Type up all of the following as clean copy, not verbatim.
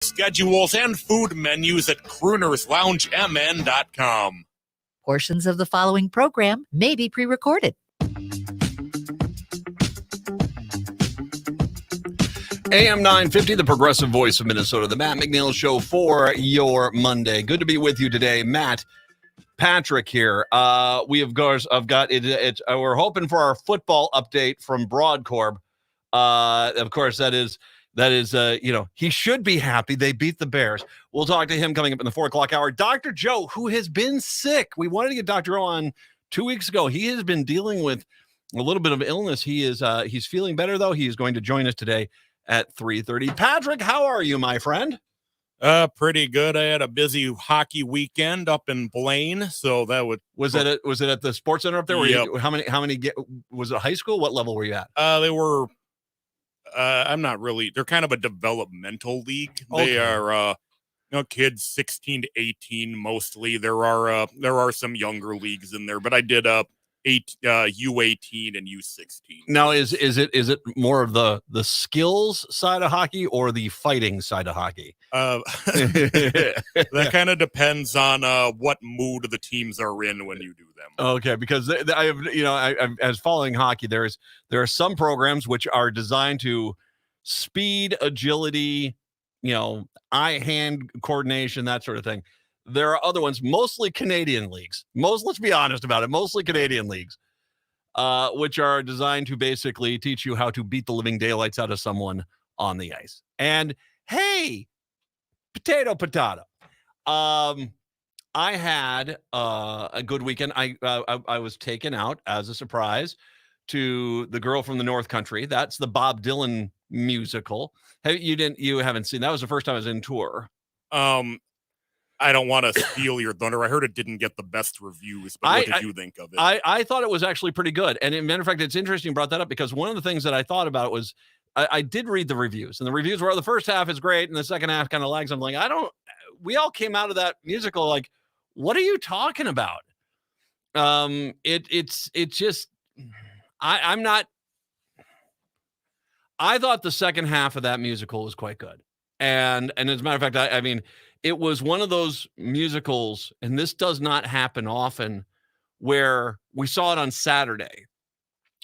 Schedules and food menus at croonersloungemn.com. Portions of the following program may be pre-recorded. AM 950, the progressive voice of Minnesota, the Matt McNeil Show for your Monday. Good to be with you today, Matt. Patrick here. We of course have got it. We're hoping for our football update from Broadcorp. Of course, that is. He should be happy. They beat the Bears. We'll talk to him coming up in the 4 o'clock hour. Dr. Joe, who has been sick. We wanted to get Dr. Joe on 2 weeks ago. He has been dealing with a little bit of illness. He's feeling better, though. He is going to join us today at 3:30. Patrick, how are you, my friend? Pretty good. I had a busy hockey weekend up in Blaine, so that was it at the Sports Center up there? Yep. How many was it high school? What level were you at? They were I'm not really. They're kind of a developmental league. Okay. They are, kids 16 to 18 mostly. There are some younger leagues in there, but I did U18 and U16. Now, is it more of the skills side of hockey or the fighting side of hockey? That kind of depends on what mood the teams are in when you do them. Okay, because I have, as following hockey, there are some programs which are designed to speed, agility, eye-hand coordination, that sort of thing. There are other ones, mostly Canadian leagues. Let's be honest about it, mostly Canadian leagues, which are designed to basically teach you how to beat the living daylights out of someone on the ice. And hey, potato. I had a good weekend. I was taken out as a surprise to The Girl from the North Country. That's the Bob Dylan musical. You haven't seen that? Was the first time I was in tour. I don't want to steal your thunder. I heard it didn't get the best reviews, but what did you think of it? I thought it was actually pretty good. And as a matter of fact, it's interesting you brought that up because one of the things that I thought about was I did read the reviews, and the reviews were the first half is great and the second half kind of lags. I'm like, we all came out of that musical like, what are you talking about? It's just, I'm not, I thought the second half of that musical was quite good. And as a matter of fact, I mean, it was one of those musicals, and this does not happen often, where we saw it on Saturday.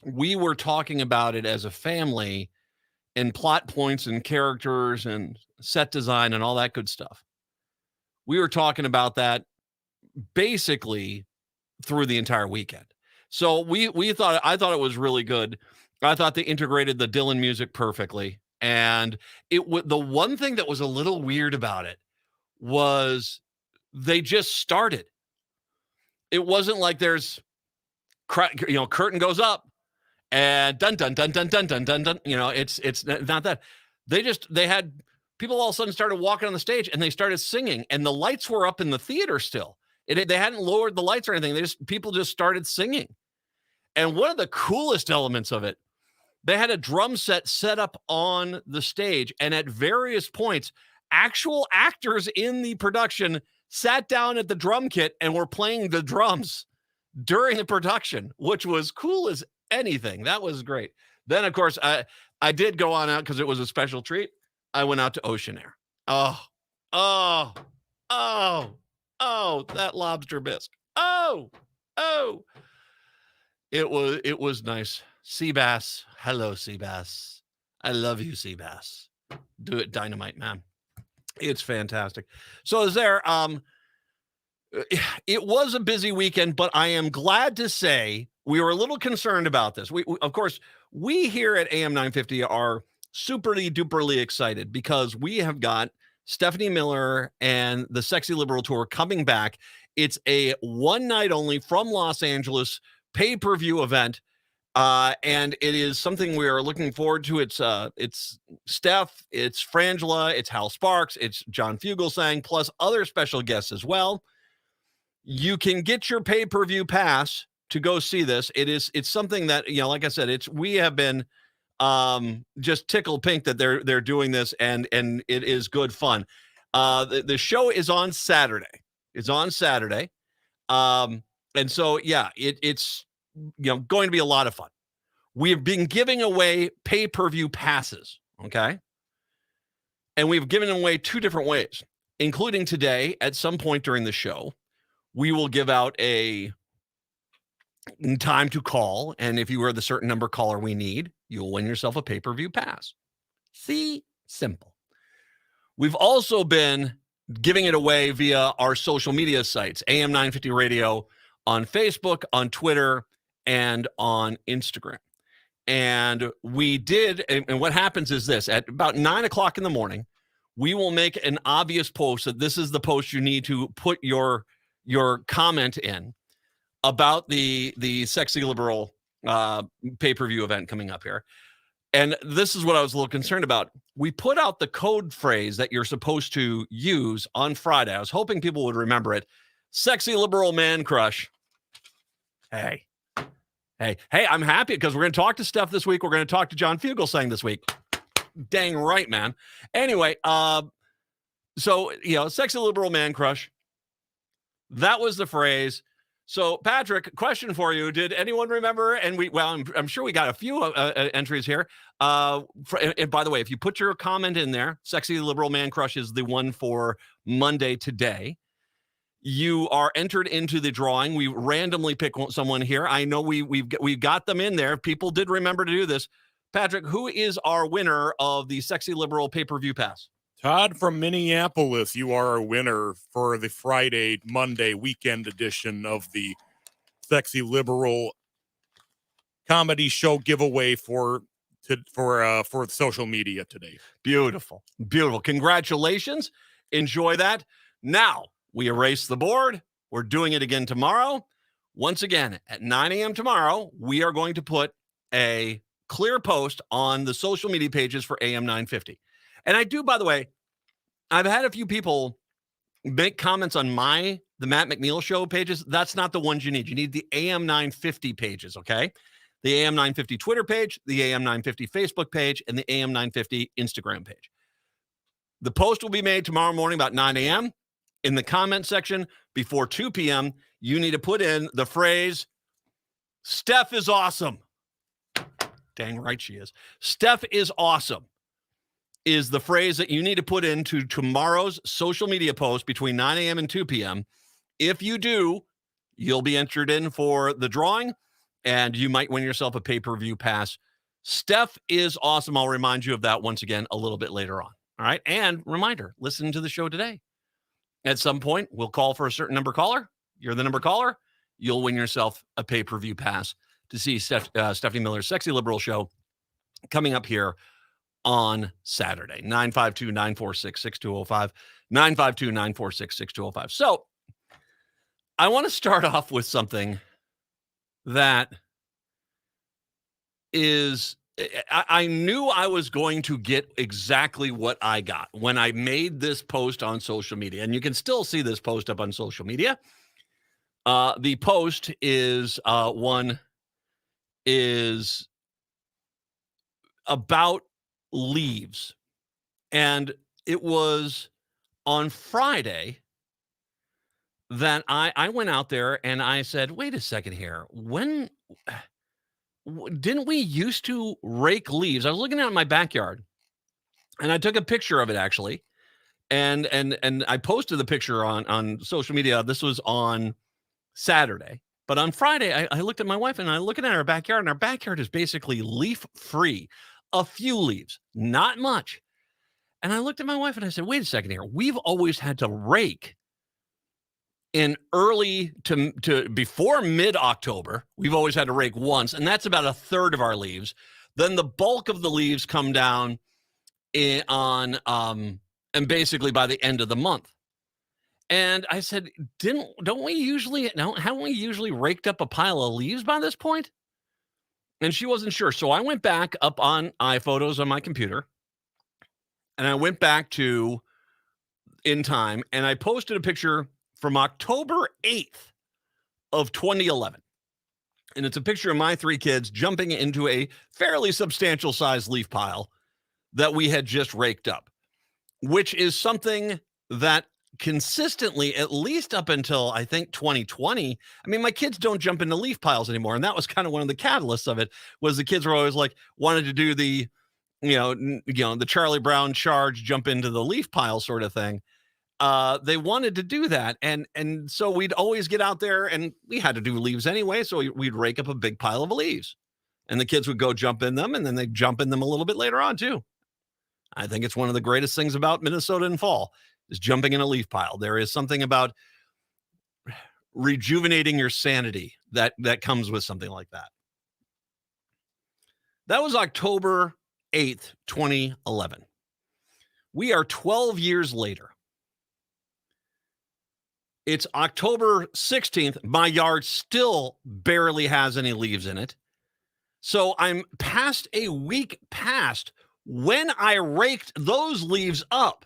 We were talking about it as a family and plot points and characters and set design and all that good stuff. We were talking about that basically through the entire weekend. So I thought it was really good. I thought they integrated the Dylan music perfectly. And the one thing that was a little weird about it was they just started. It wasn't like there's, curtain goes up and dun dun dun dun dun dun dun dun. It's not that. They had people all of a sudden started walking on the stage and they started singing, and the lights were up in the theater still. They hadn't lowered the lights or anything. People just started singing. And one of the coolest elements of it, they had a drum set up on the stage, and at various points, actual actors in the production sat down at the drum kit and were playing the drums during the production, which was cool as anything. That was great. Then, of course, I did go on out because it was a special treat. I went out to Ocean Air. Oh, that lobster bisque. It was nice. Sea bass. Hello, sea bass. I love you, sea bass. Do it, dynamite, man. It's fantastic. So is there, it was a busy weekend, but I am glad to say we were a little concerned about this. We of course, we here at AM 950 are superly duperly excited because we have got Stephanie Miller and the Sexy Liberal Tour coming back. It's a one night only from Los Angeles pay-per-view event. And it is something we are looking forward to. It's Steph, it's Frangela, it's Hal Sparks, it's John Fugelsang, plus other special guests as well. You can get your pay-per-view pass to go see this. It's something that, like I said, we have been just tickled pink that they're doing this, and it is good fun. The show is on Saturday. And so, yeah, it's going to be a lot of fun. We've been giving away pay-per-view passes, okay? And we've given away 2 different ways, including today at some point during the show. We will give out a time to call. And if you are the certain number caller we need, you'll win yourself a pay-per-view pass. See? Simple. We've also been giving it away via our social media sites, AM 950 Radio on Facebook, on Twitter, and on Instagram. And we did, and what happens is this, at about 9 o'clock in the morning, we will make an obvious post that this is the post you need to put your comment in about the Sexy Liberal pay-per-view event coming up here. And this is what I was a little concerned about. We put out the code phrase that you're supposed to use on Friday. I was hoping people would remember it. Sexy Liberal Man Crush. Hey, I'm happy because we're going to talk to Steph this week. We're going to talk to John Fugelsang this week. Dang right, man. Anyway, so, Sexy Liberal Man Crush. That was the phrase. So, Patrick, question for you. Did anyone remember? And I'm sure we got a few entries here. And by the way, if you put your comment in there, Sexy Liberal Man Crush is the one for Monday today. You are entered into the drawing. We randomly pick someone here. I know we've got them in there. People did remember to do this. Patrick, who is our winner of the Sexy Liberal pay-per-view pass? Todd from Minneapolis, you are a winner for the Friday, Monday weekend edition of the Sexy Liberal comedy show giveaway for social media today. Beautiful. Congratulations. Enjoy that. Now we erase the board. We're doing it again tomorrow. Once again, at 9 a.m. tomorrow, we are going to put a clear post on the social media pages for AM 950. And I do, by the way, I've had a few people make comments on the Matt McNeil show pages. That's not the ones you need. You need the AM 950 pages, okay? The AM 950 Twitter page, the AM 950 Facebook page, and the AM 950 Instagram page. The post will be made tomorrow morning about 9 a.m. In the comment section before 2 p.m., you need to put in the phrase, Steph is awesome. Dang right she is. Steph is awesome is the phrase that you need to put into tomorrow's social media post between 9 a.m. and 2 p.m. If you do, you'll be entered in for the drawing, and you might win yourself a pay-per-view pass. Steph is awesome. I'll remind you of that once again a little bit later on. All right? And reminder, listen to the show today. At some point, we'll call for a certain number caller. You're the number caller. You'll win yourself a pay-per-view pass to see Stephanie Miller's Sexy Liberal show coming up here on Saturday, 952-946-6205, 952-946-6205. So I want to start off with something that is, I knew I was going to get exactly what I got when I made this post on social media. And you can still see this post up on social media. The post is is about leaves. And it was on Friday that I went out there and I said, wait a second here. When didn't we used to rake leaves? I was looking out in my backyard and I took a picture of it actually. And I posted the picture on social media. This was on Saturday. But on Friday, I looked at my wife and I looking at our backyard, and our backyard is basically leaf free. A few leaves, not much. And I looked at my wife and I said, wait a second here. We've always had to rake in early to before mid-October. We've always had to rake once, and that's about a third of our leaves. Then the bulk of the leaves come down and basically by the end of the month. And I said, haven't we usually raked up a pile of leaves by this point? And she wasn't sure. So I went back up on iPhotos on my computer, and I went back to in time, and I posted a picture from October 8th of 2011. And it's a picture of my 3 kids jumping into a fairly substantial size leaf pile that we had just raked up, which is something that consistently, at least up until I think 2020, I mean, my kids don't jump into leaf piles anymore. And that was kind of one of the catalysts of it, was the kids were always like, wanted to do the the Charlie Brown charge, jump into the leaf pile sort of thing. They wanted to do that. And so we'd always get out there, and we had to do leaves anyway. So we'd rake up a big pile of leaves, and the kids would go jump in them, and then they'd jump in them a little bit later on too. I think it's one of the greatest things about Minnesota in fall is jumping in a leaf pile. There is something about rejuvenating your sanity that comes with something like that. That was October 8th, 2011. We are 12 years later. It's October 16th. My yard still barely has any leaves in it. So I'm past a week past when I raked those leaves up,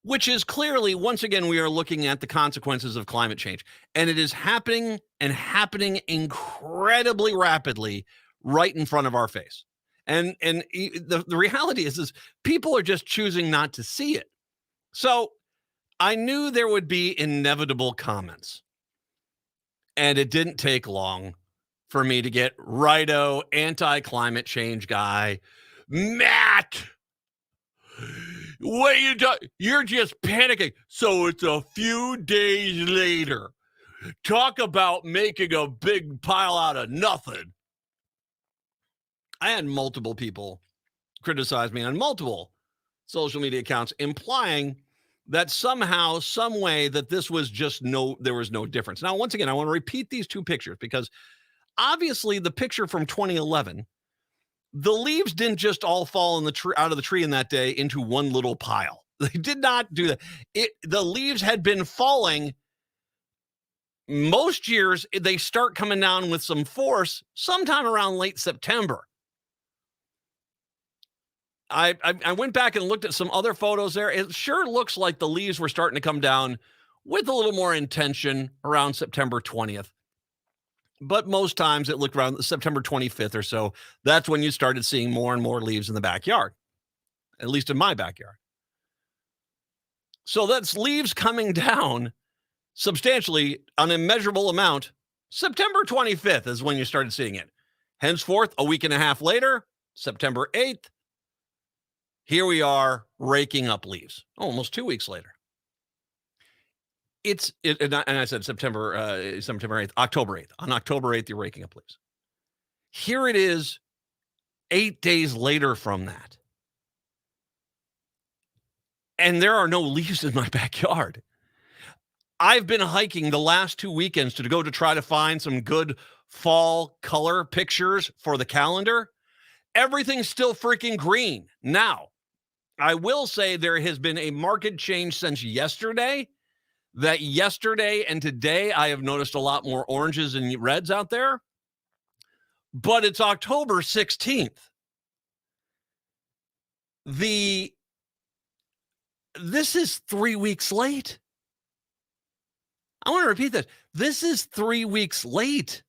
which is clearly, once again, we are looking at the consequences of climate change. And it is happening and happening incredibly rapidly right in front of our face. And the reality is people are just choosing not to see it. So I knew there would be inevitable comments. And it didn't take long for me to get righto anti-climate change guy, Matt, what are you doing? You're just panicking. So it's a few days later. Talk about making a big pile out of nothing. I had multiple people criticize me on multiple social media accounts, implying that somehow, some way, that this was just there was no difference. Now, once again, I want to repeat these two pictures because obviously the picture from 2011, the leaves didn't just all fall out of the tree in that day into one little pile. They did not do that. The leaves had been falling. Most years, they start coming down with some force sometime around late September. I went back and looked at some other photos there. It sure looks like the leaves were starting to come down with a little more intention around September 20th. But most times it looked around September 25th or so. That's when you started seeing more and more leaves in the backyard, at least in my backyard. So that's leaves coming down substantially, an immeasurable amount. September 25th is when you started seeing it. Henceforth, a week and a half later, September 8th, here we are raking up leaves. Almost 2 weeks later. And I said September 8th, October 8th. On October 8th, you're raking up leaves. Here it is 8 days later from that. And there are no leaves in my backyard. I've been hiking the last 2 weekends to try to find some good fall color pictures for the calendar. Everything's still freaking green. Now, I will say there has been a marked change since yesterday. That yesterday and today, I have noticed a lot more oranges and reds out there. But it's October 16th. This is 3 weeks late. I want to repeat this. This is 3 weeks late.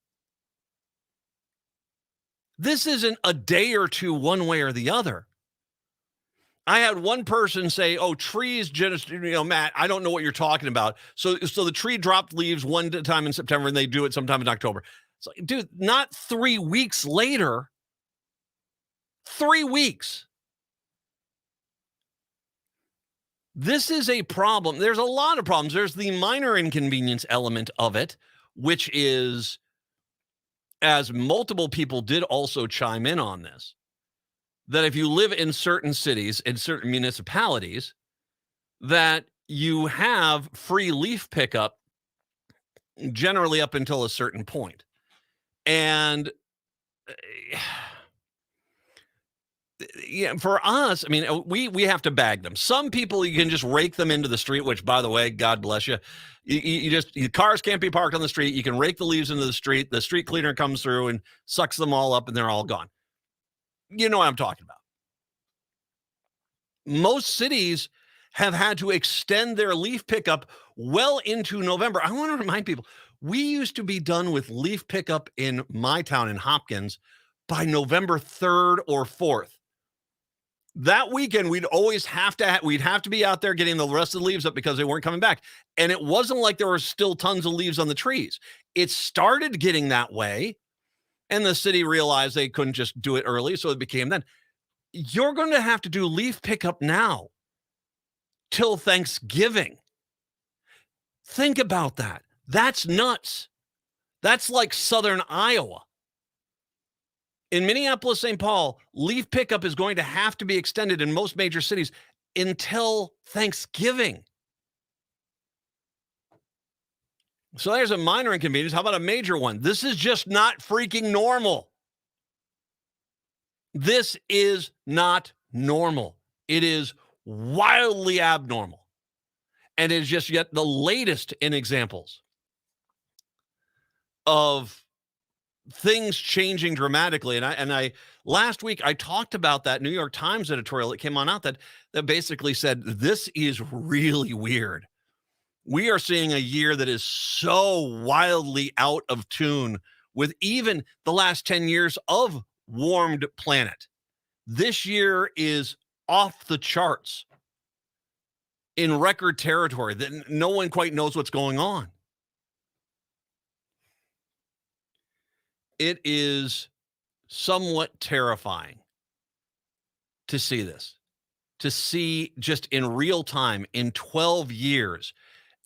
This isn't a day or two one way or the other. I had one person say, oh, trees just, Matt, I don't know what you're talking about. So the tree dropped leaves one time in September and they do it sometime in October. It's like, dude, not 3 weeks later. 3 weeks. This is a problem. There's a lot of problems. There's the minor inconvenience element of it, which is, as multiple people did also chime in on this, that if you live in certain cities, in certain municipalities, that you have free leaf pickup generally up until a certain point. And yeah, for us, I mean, we have to bag them. Some people, you can just rake them into the street, which, by the way, God bless you. Your cars can't be parked on the street. You can rake the leaves into the street. The street cleaner comes through and sucks them all up and they're all gone. You know what I'm talking about. Most cities have had to extend their leaf pickup well into November. I want to remind people, we used to be done with leaf pickup in my town in Hopkins by November 3rd or 4th. That weekend, we'd have to be out there getting the rest of the leaves up because they weren't coming back. And it wasn't like there were still tons of leaves on the trees. It started getting that way. And the city realized they couldn't just do it early, so it became then. you're going to have to do leaf pickup now till Thanksgiving. Think about that. That's nuts. That's like Southern Iowa. In Minneapolis, St. Paul, leaf pickup is going to have to be extended in most major cities until Thanksgiving. So there's a minor inconvenience. How about a major one? This is just not freaking normal. This is not normal. It is wildly abnormal. And it is just yet the latest in examples of things changing dramatically. And I last week I talked about that New York Times editorial that came on out that basically said this is really weird. We are seeing a year that is so wildly out of tune with even the last 10 years of warmed planet. This year is off the charts in record territory that no one quite knows what's going on. It is somewhat terrifying to see this, to see just in real time in 12 years,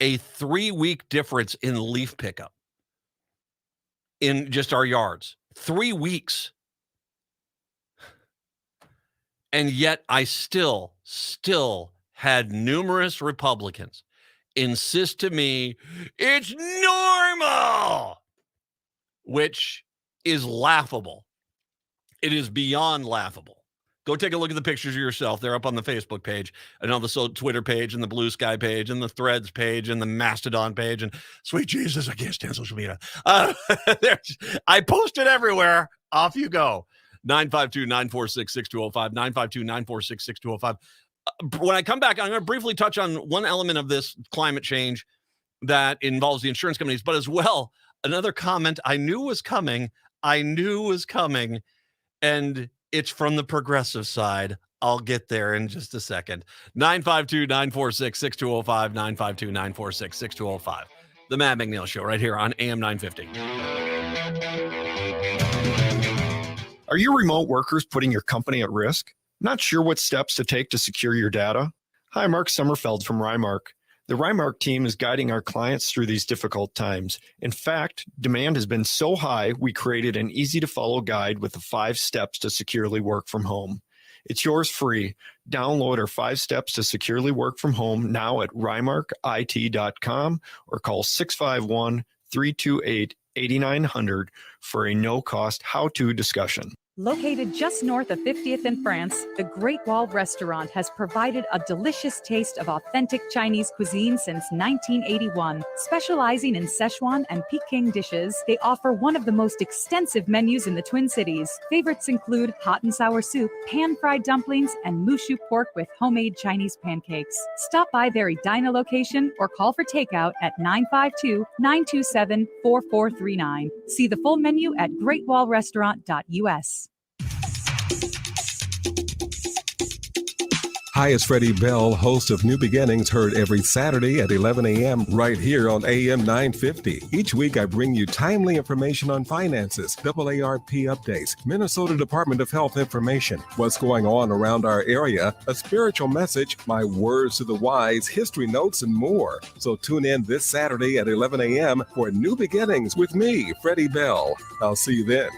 a 3-week difference in leaf pickup in just our yards. 3 weeks. And yet I still had numerous Republicans insist to me, it's normal, which is laughable. It is beyond laughable. Go take a look at the pictures of yourself. They're up on the Facebook page and on the Twitter page and the Blue Sky page and the Threads page and the Mastodon page. And sweet Jesus, I can't stand social media. I post it everywhere. Off you go. 952-946-6205, 952-946-6205. When I come back, I'm going to briefly touch on one element of this climate change that involves the insurance companies, but as well, another comment I knew was coming, and it's from the progressive side. I'll get there in just a second. 952-946-6205, 952-946-6205. The Matt McNeil Show right here on AM 950. Are you remote workers putting your company at risk? Not sure what steps to take to secure your data? Hi, Mark Sommerfeld from Rymark. The Rymark team is guiding our clients through these difficult times. In fact, demand has been so high, we created an easy-to-follow guide with the 5 steps to securely work from home. It's yours free. Download our 5 steps to securely work from home now at rymarkit.com or call 651-328-8900 for a no-cost how-to discussion. Located just north of 50th in France, the Great Wall Restaurant has provided a delicious taste of authentic Chinese cuisine since 1981. Specializing in Szechuan and Peking dishes, they offer one of the most extensive menus in the Twin Cities. Favorites include hot and sour soup, pan-fried dumplings, and mushu pork with homemade Chinese pancakes. Stop by their Edina location or call for takeout at 952-927-4439. See the full menu at greatwallrestaurant.us. Hi, it's Freddie Bell, host of New Beginnings, heard every Saturday at 11 a.m. right here on AM 950. Each week, I bring you timely information on finances, AARP updates, Minnesota Department of Health information, what's going on around our area, a spiritual message, my words to the wise, history notes, and more. So tune in this Saturday at 11 a.m. for New Beginnings with me, Freddie Bell. I'll see you then.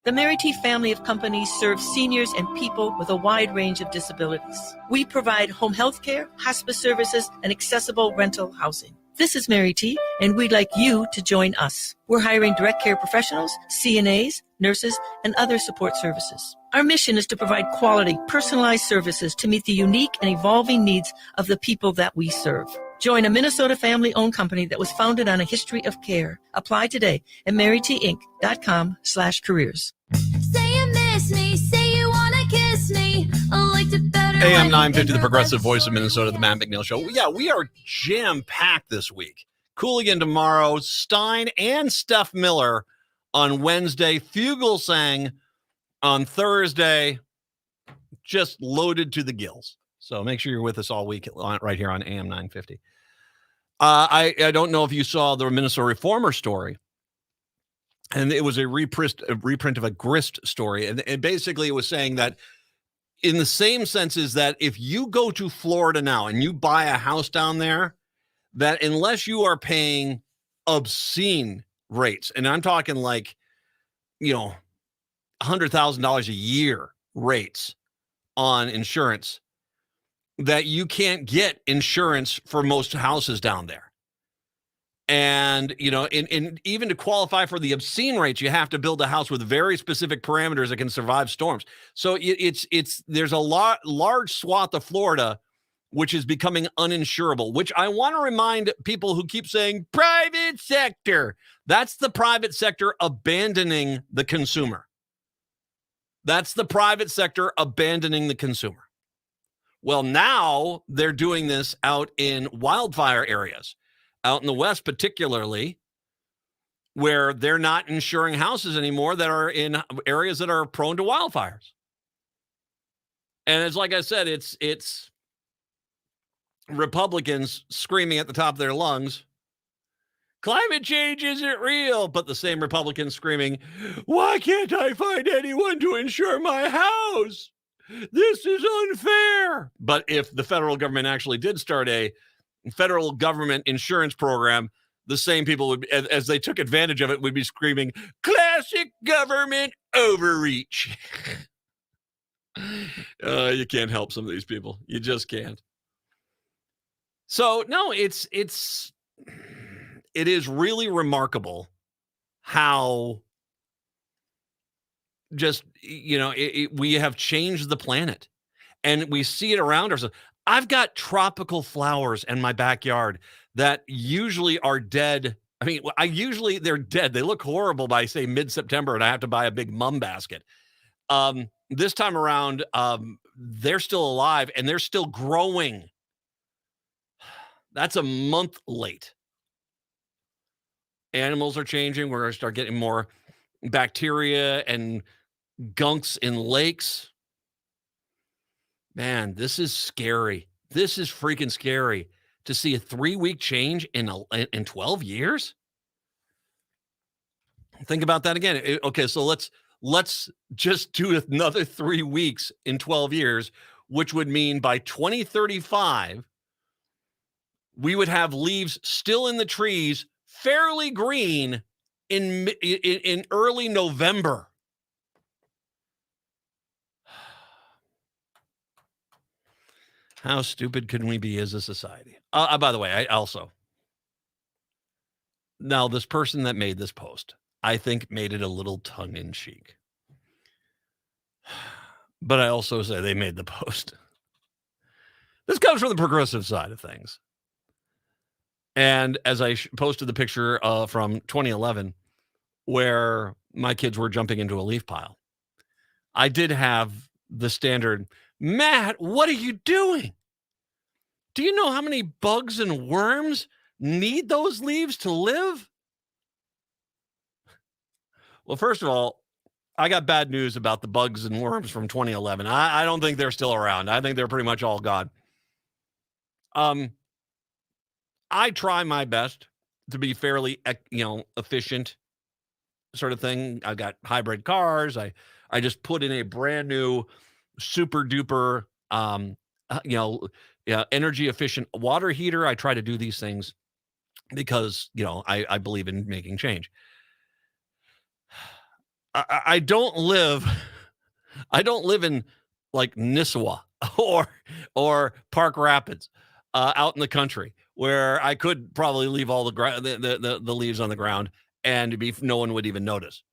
The Merity family of companies serves seniors and people with a wide range of disabilities. We provide home health care, hospice services, and accessible rental housing. This is Merity, and we'd like you to join us. We're hiring direct care professionals, CNAs, nurses, and other support services. Our mission is to provide quality, personalized services to meet the unique and evolving needs of the people that we serve. Join a Minnesota family-owned company that was founded on a history of care. Apply today at MerityInc.com/careers. Say you miss me, say you want to kiss me. I liked it better. AM 950, the progressive voice of Minnesota, the Matt McNeil Show. Yeah, we are jam-packed this week. Cooligan tomorrow, Stein and Steph Miller on Wednesday, Fugelsang on Thursday, just loaded to the gills. So make sure you're with us all week right here on AM 950. I don't know if you saw the Minnesota Reformer story And it was a reprint of a grist story. And basically it was saying that in the same sense is that if you go to Florida now and you buy a house down there, that unless you are paying obscene rates, and I'm talking like, $100,000 a year rates on insurance, that you can't get insurance for most houses down there. And, and even to qualify for the obscene rates, you have to build a house with very specific parameters that can survive storms. So there's a large swath of Florida which is becoming uninsurable, which I want to remind people who keep saying private sector. That's the private sector abandoning the consumer. That's the private sector abandoning the consumer. Well, now they're doing this out in wildfire areas, out in the West particularly, where they're not insuring houses anymore that are in areas that are prone to wildfires. And it's like I said, it's Republicans screaming at the top of their lungs, climate change isn't real, but the same Republicans screaming, why can't I find anyone to insure my house? This is unfair. But if the federal government actually did start a federal government insurance program, the same people would, as they took advantage of it, would be screaming, classic government overreach. You can't help some of these people. You just can't. So no, it is really remarkable how just, we have changed the planet and we see it around ourselves. I've got tropical flowers in my backyard that usually are dead. I mean, they're dead. They look horrible by, say, mid-September, and I have to buy a big mum basket. This time around, they're still alive and they're still growing. That's a month late. Animals are changing. We're going to start getting more bacteria and gunks in lakes. Man, this is scary. This is freaking scary to see a 3-week change in 12 years. Think about that again. Okay, so let's just do another 3 weeks in 12 years, which would mean by 2035, we would have leaves still in the trees, fairly green in early November. How stupid can we be as a society? By the way, now this person that made this post, I think made it a little tongue-in-cheek. But I also say they made the post. This comes from the progressive side of things. And as I posted the picture from 2011, where my kids were jumping into a leaf pile, I did have the standard, Matt, what are you doing? Do you know how many bugs and worms need those leaves to live? Well, first of all, I got bad news about the bugs and worms from 2011. I don't think they're still around. I think they're pretty much all gone. I try my best to be fairly, efficient sort of thing. I've got hybrid cars. I just put in a brand new super duper, energy efficient water heater. I try to do these things because, I believe in making change. I don't live in like Nisswa or Park Rapids out in the country where I could probably leave all the leaves on the ground and no one would even notice.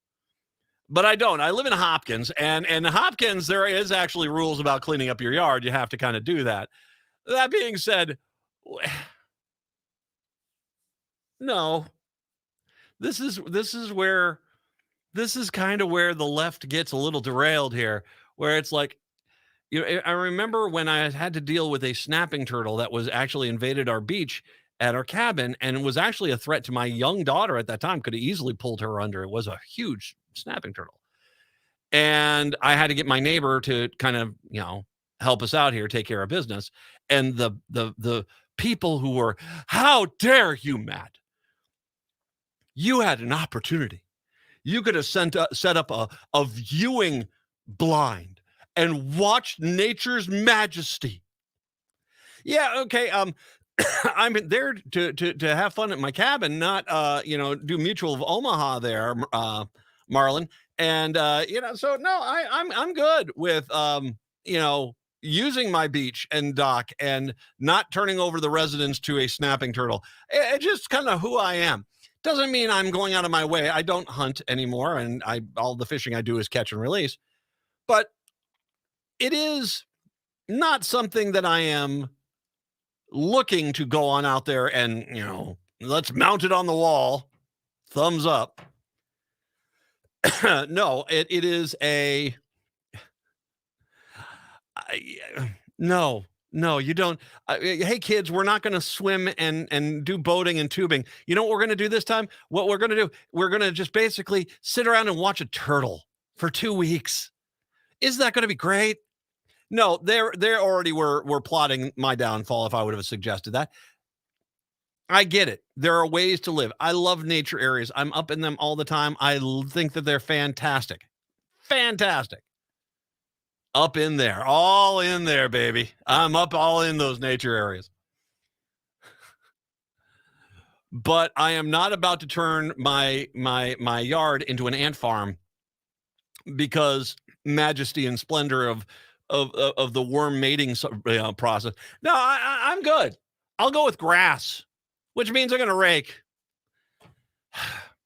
But I don't. I live in Hopkins, and in Hopkins there is actually rules about cleaning up your yard. You have to kind of do that. That being said, no. This is kind of where the left gets a little derailed here, where it's like, I remember when I had to deal with a snapping turtle that was actually invaded our beach at our cabin, and it was actually a threat to my young daughter at that time. Could have easily pulled her under. It was a huge snapping turtle. And I had to get my neighbor to kind of, help us out here, take care of business. And the people who were, how dare you, Matt? You had an opportunity. You could have set up a viewing blind and watched nature's majesty. Yeah, okay. I'm there to have fun at my cabin, not do Mutual of Omaha there, Marlon. And so no, I'm good with using my beach and dock and not turning over the residence to a snapping turtle. It's just kind of who I am. Doesn't mean I'm going out of my way. I don't hunt anymore, and all the fishing I do is catch and release. But it is not something that I am looking to go on out there and, let's mount it on the wall. Thumbs up. No, it is no, you don't. Hey, kids, we're not going to swim and do boating and tubing. You know what we're going to do this time? What we're going to do, we're going to just basically sit around and watch a turtle for 2 weeks. Isn't that going to be great? No, they already were plotting my downfall if I would have suggested that. I get it. There are ways to live. I love nature areas. I'm up in them all the time. I think that they're fantastic. Fantastic. Up in there. All in there, baby. I'm up all in those nature areas. But I am not about to turn my yard into an ant farm because majesty and splendor of the worm mating process. No, I'm good. I'll go with grass, which means I'm going to rake.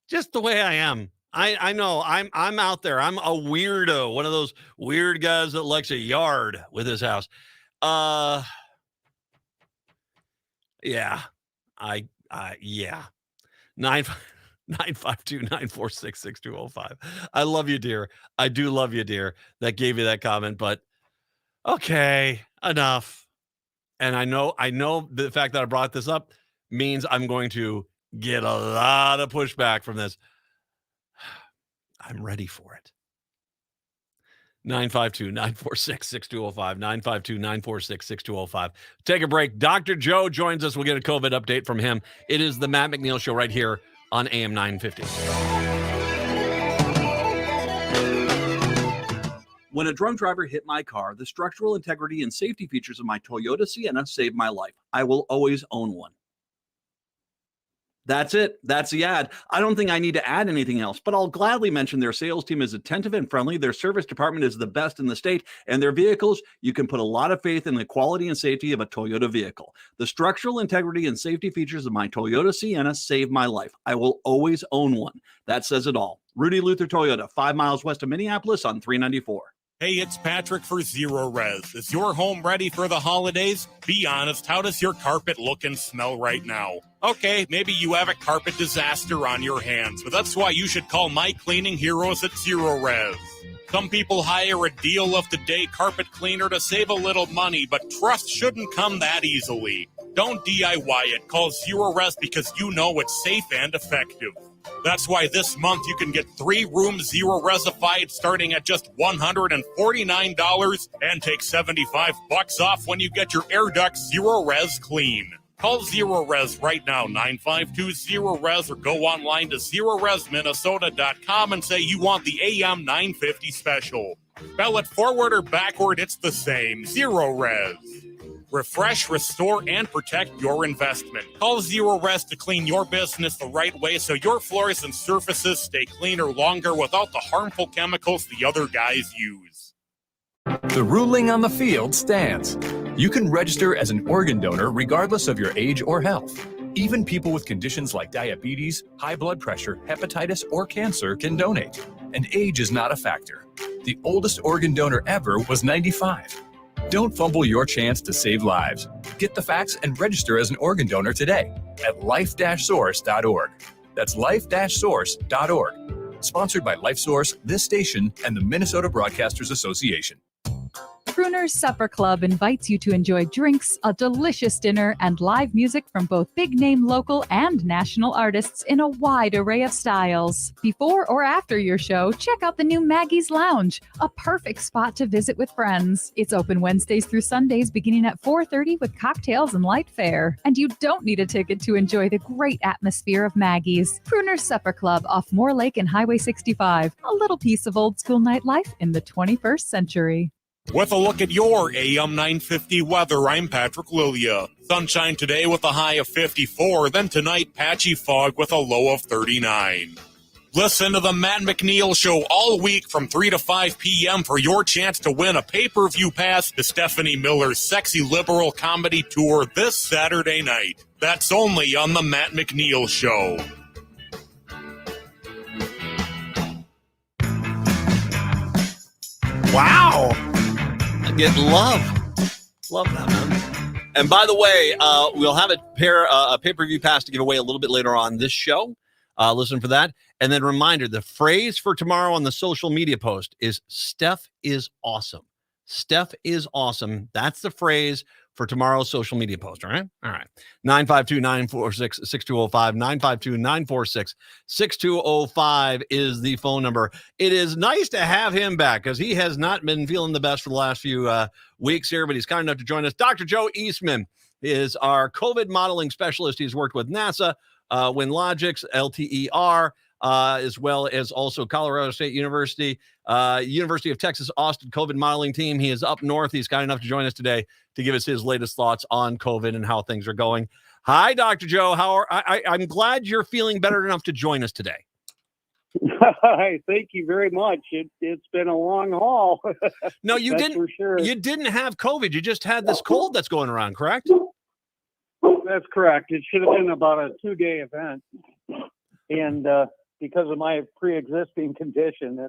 Just the way I am. I know I'm out there. I'm a weirdo, one of those weird guys that likes a yard with his house. Yeah. Yeah. 952-946-6205. I love you, dear. I do love you, dear. That gave you that comment, but okay, enough. And I know the fact that I brought this up means I'm going to get a lot of pushback from this. I'm ready for it. 952-946-6205. 952-946-6205. Take a break. Dr. Joe joins us. We'll get a COVID update from him. It is the Matt McNeil Show right here on AM 950. When a drunk driver hit my car, the structural integrity and safety features of my Toyota Sienna saved my life. I will always own one. That's it. That's the ad. I don't think I need to add anything else, but I'll gladly mention their sales team is attentive and friendly. Their service department is the best in the state, and their vehicles, you can put a lot of faith in the quality and safety of a Toyota vehicle. The structural integrity and safety features of my Toyota Sienna saved my life. I will always own one. That says it all. Rudy Luther Toyota, 5 miles west of Minneapolis on 394. Hey, it's Patrick for Zero Res. Is your home ready for the holidays? Be honest, how does your carpet look and smell right now? Okay, maybe you have a carpet disaster on your hands, but that's why you should call my cleaning heroes at Zero Res. Some people hire a deal of the day carpet cleaner to save a little money, but trust shouldn't come that easily. Don't DIY it. Call Zero Res because you know it's safe and effective. That's why this month you can get 3 rooms Zero Resified starting at just $149 and take $75 off when you get your air ducts Zero Res clean. Call Zero Res right now, 952-ZERO-RES, or go online to ZeroResMinnesota.com and say you want the AM 950 special. Spell it forward or backward, it's the same. Zero Res. Refresh, restore, and protect your investment. Call Zero Res to clean your business the right way so your floors and surfaces stay cleaner longer without the harmful chemicals the other guys use. The ruling on the field stands. You can register as an organ donor regardless of your age or health. Even people with conditions like diabetes, high blood pressure, hepatitis, or cancer can donate. And age is not a factor. The oldest organ donor ever was 95. Don't fumble your chance to save lives. Get the facts and register as an organ donor today at life-source.org. That's life-source.org. Sponsored by LifeSource, this station, and the Minnesota Broadcasters Association. Pruner's Supper Club invites you to enjoy drinks, a delicious dinner, and live music from both big-name local and national artists in a wide array of styles. Before or after your show, check out the new Maggie's Lounge, a perfect spot to visit with friends. It's open Wednesdays through Sundays beginning at 4:30 with cocktails and light fare. And you don't need a ticket to enjoy the great atmosphere of Maggie's. Pruner's Supper Club off Moore Lake and Highway 65. A little piece of old school nightlife in the 21st century. With a look at your AM 950 weather, I'm Patrick Lilia. Sunshine today with a high of 54, then tonight patchy fog with a low of 39. Listen to the Matt McNeil Show all week from 3 to 5 p.m. for your chance to win a pay-per-view pass to Stephanie Miller's Sexy Liberal Comedy Tour this Saturday night. That's only on the Matt McNeil Show. Wow. I get love that, man. And by the way, we'll have a pay-per-view pass to give away a little bit later on this show. Listen for that. And then reminder, the phrase for tomorrow on the social media post is Steph is awesome. Steph is awesome. That's the phrase for tomorrow's social media post. All right. 952-946-6205. 952-946-6205 is the phone number. It is nice to have him back because he has not been feeling the best for the last few weeks here, but he's kind enough to join us. Dr. Joe Eastman is our COVID modeling specialist. He's worked with NASA, WinLogix, LTER, as well as also Colorado State University, University of Texas Austin COVID modeling team. He is up north. He's kind enough to join us today to give us his latest thoughts on COVID and how things are going. Hi, Dr. Joe. I'm glad you're feeling better enough to join us today. Hi, thank you very much. It's been a long haul. No, you didn't. For sure. You didn't have COVID. You just had this cold that's going around, correct? That's correct. It should have been about a 2-day event, and because of my pre-existing condition,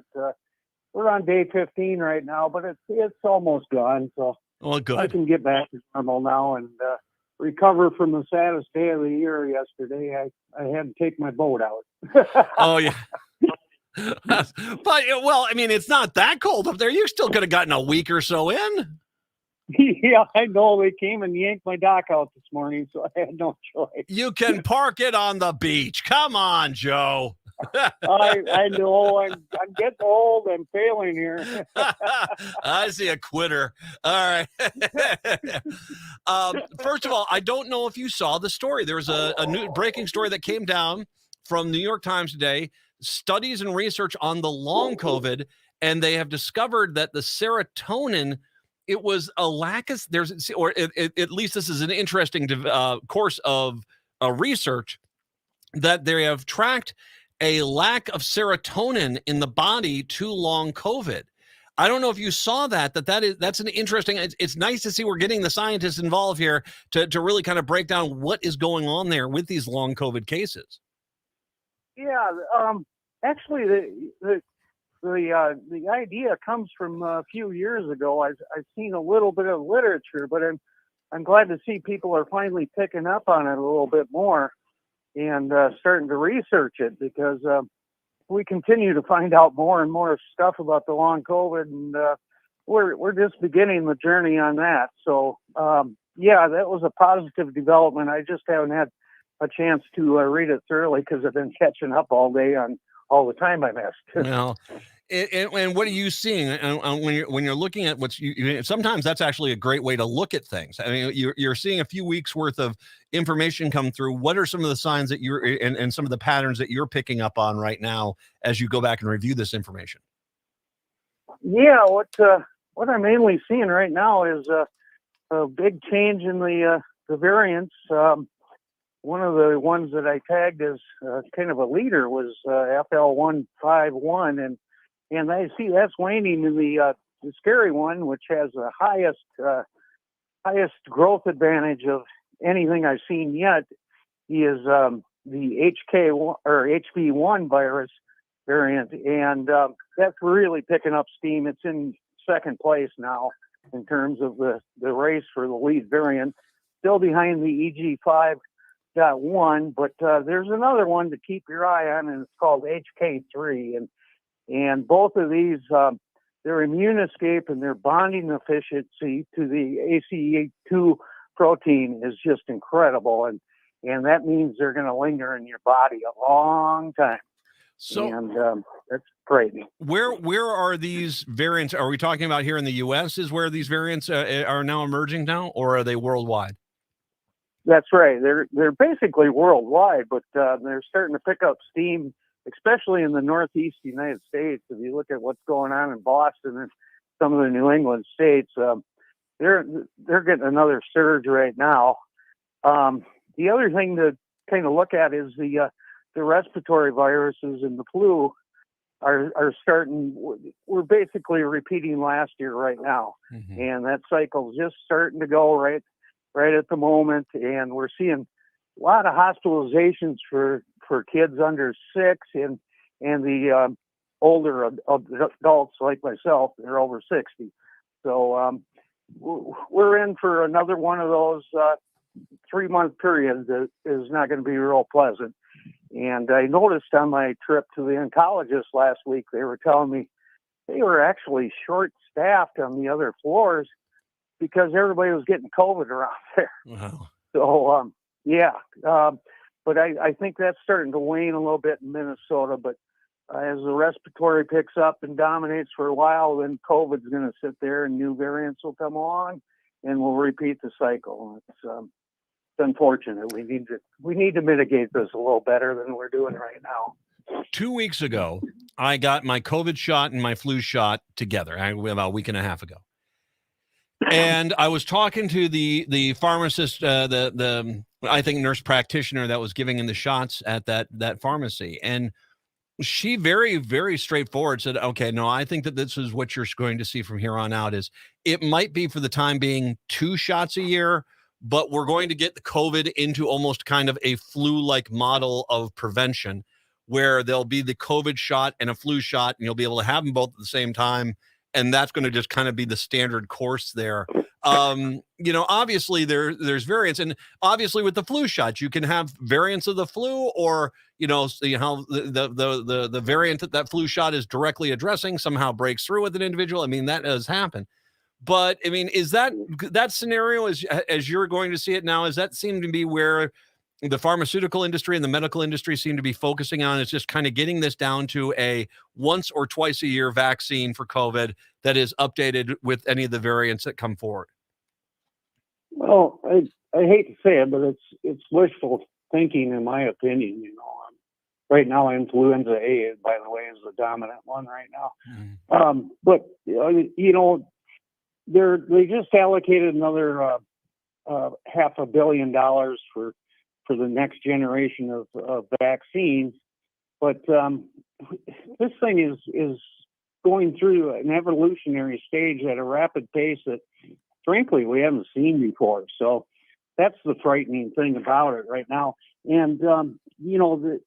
we're on day 15 right now, but it's almost gone. So good. I can get back to normal now and recover from the saddest day of the year yesterday. I had to take my boat out. Oh yeah. But well, I mean, it's not that cold up there. You still could have gotten a week or so in. Yeah, I know. They came and yanked my dock out this morning, so I had no choice. You can park it on the beach. Come on, Joe. I know. I'm getting old. I'm failing here. I see a quitter. All right. First of all, I don't know if you saw the story. There was a new breaking story that came down from New York Times today. Studies and research on the long COVID, and they have discovered that the serotonin, it was a lack of, at least this is an interesting course of research, that they have tracked a lack of serotonin in the body to long COVID. I don't know if you saw that's an interesting, it's nice to see we're getting the scientists involved here to really kind of break down what is going on there with these long COVID cases. Yeah, actually, the idea comes from a few years ago. I've seen a little bit of literature, but I'm glad to see people are finally picking up on it a little bit more and starting to research it, because we continue to find out more and more stuff about the long COVID, and we're just beginning the journey on that. So yeah, that was a positive development. I just haven't had a chance to read it thoroughly because I've been catching up all day on all the time I missed. Well, and what are you seeing when you're looking at what's sometimes that's actually a great way to look at things. I mean, you're seeing a few weeks worth of information come through. What are some of the signs that you're and some of the patterns that you're picking up on right now as you go back and review this information? Yeah, what I'm mainly seeing right now is a big change in the variants. One of the ones that I tagged as kind of a leader was FL151, and I see that's waning. In the scary one, which has the highest growth advantage of anything I've seen yet, is the HK1 or HB1 virus variant, and that's really picking up steam. It's in second place now in terms of the race for the lead variant, still behind the EG5.1, but there's another one to keep your eye on, and it's called HK3, and both of these their immune escape and their bonding efficiency to the ACE2 protein is just incredible, and that means they're going to linger in your body a long time. So, and that's great. Where are these variants? Are we talking about here in the U.S. is where these variants are now emerging now, or are they worldwide? That's right. They're basically worldwide, but they're starting to pick up steam, especially in the Northeast United States. If you look at what's going on in Boston and some of the New England states, they're getting another surge right now. The other thing to kind of look at is the respiratory viruses and the flu are starting. We're basically repeating last year right now, and that cycle's just starting to go right at the moment. And we're seeing a lot of hospitalizations for kids under 6 and the older adults like myself. They're over 60. So we're in for another one of those 3-month periods that is not going to be real pleasant. And I noticed on my trip to the oncologist last week, they were telling me they were actually short-staffed on the other floors because everybody was getting COVID around there. Wow. So, but I think that's starting to wane a little bit in Minnesota. But as the respiratory picks up and dominates for a while, then COVID's going to sit there and new variants will come along and we'll repeat the cycle. It's unfortunate. We need to mitigate this a little better than we're doing right now. 2 weeks ago, I got my COVID shot and my flu shot together about a week and a half ago. And I was talking to the pharmacist, the I think nurse practitioner that was giving in the shots at that pharmacy. And she very, very straightforward said, okay, no, I think that this is what you're going to see from here on out is it might be for the time being 2 shots a year, but we're going to get the COVID into almost kind of a flu-like model of prevention where there'll be the COVID shot and a flu shot, and you'll be able to have them both at the same time. And that's going to just kind of be the standard course there. Obviously there's variants, and obviously with the flu shot, you can have variants of the flu, or how the variant that flu shot is directly addressing somehow breaks through with an individual. I mean, that does happen. But I mean, is that scenario as you're going to see it now? Is that seem to be where the pharmaceutical industry and the medical industry seem to be focusing on? Is just kind of getting this down to a once or twice a year vaccine for COVID that is updated with any of the variants that come forward? Well, I hate to say it, but it's wishful thinking, in my opinion. Right now, influenza A, by the way, is the dominant one right now. But they just allocated another $500 million for the next generation of vaccines. But this thing is going through an evolutionary stage at a rapid pace that, frankly, we haven't seen before. So that's the frightening thing about it right now. And,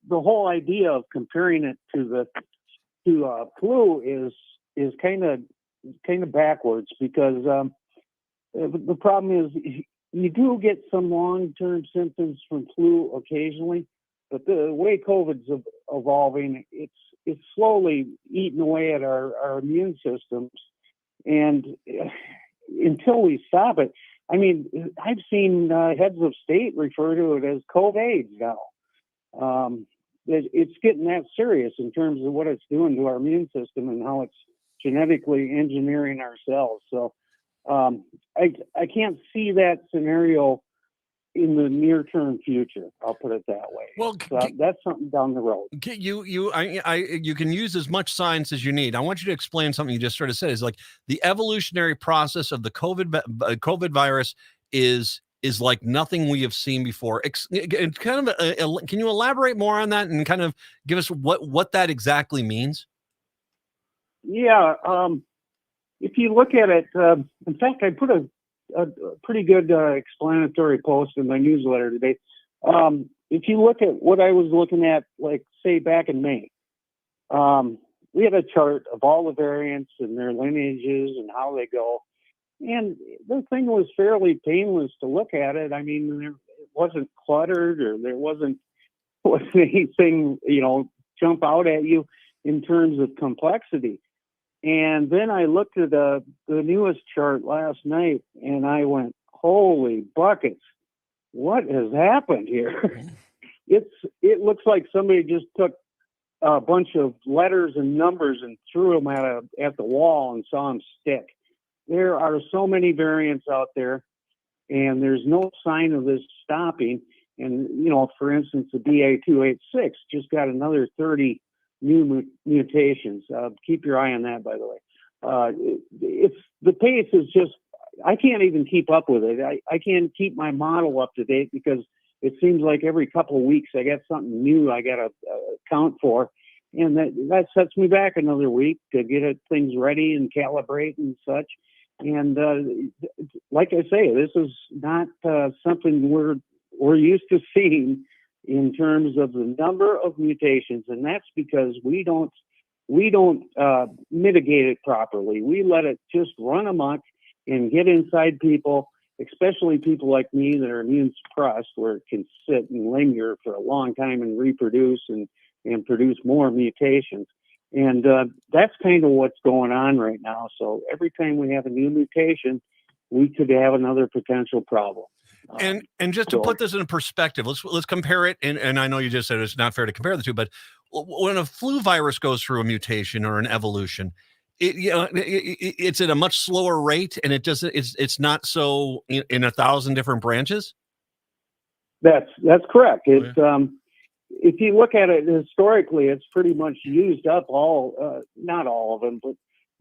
the whole idea of comparing it to flu is kind of backwards, because the problem is you do get some long-term symptoms from flu occasionally, but the way COVID's evolving, it's slowly eating away at our immune systems. And until we stop it, I mean, I've seen heads of state refer to it as COVID now. It's getting that serious in terms of what it's doing to our immune system and how it's genetically engineering our cells. So I can't see that scenario in the near-term future. I'll put it that way. Well, that's something down the road. You can use as much science as you need. I want you to explain something you just sort of said. Is like the evolutionary process of the COVID virus is like nothing we have seen before. Kind of can you elaborate more on that and kind of give us what that exactly means? Yeah. If you look at it, in fact, I put a pretty good explanatory post in my newsletter today. If you look at what I was looking at, like, say, back in May, we had a chart of all the variants and their lineages and how they go. And the thing was fairly painless to look at it. I mean, it wasn't cluttered, or there wasn't anything, jump out at you in terms of complexity. And then I looked at the newest chart last night, and I went, "Holy buckets! What has happened here?" It looks like somebody just took a bunch of letters and numbers and threw them at the wall and saw them stick. There are so many variants out there, and there's no sign of this stopping. And, for instance, the BA286 just got another 30 new mutations. Keep your eye on that, by the way. The pace is just, I can't even keep up with it. I can't keep my model up to date because it seems like every couple of weeks I got something new I got to account for. And that sets me back another week to get things ready and calibrate and such. And like I say, this is not something we're used to seeing in terms of the number of mutations, and that's because we don't mitigate it properly. We let it just run amok and get inside people, especially people like me that are immune suppressed, where it can sit and linger for a long time and reproduce and produce more mutations. And that's kind of what's going on right now. So every time we have a new mutation, we could have another potential problem. And just to put this in perspective, let's compare it. And I know you just said it's not fair to compare the two, but when a flu virus goes through a mutation or an evolution, it's at a much slower rate, and it's not so in 1,000 different branches. That's correct. It's if you look at it historically, it's pretty much used up not all of them, but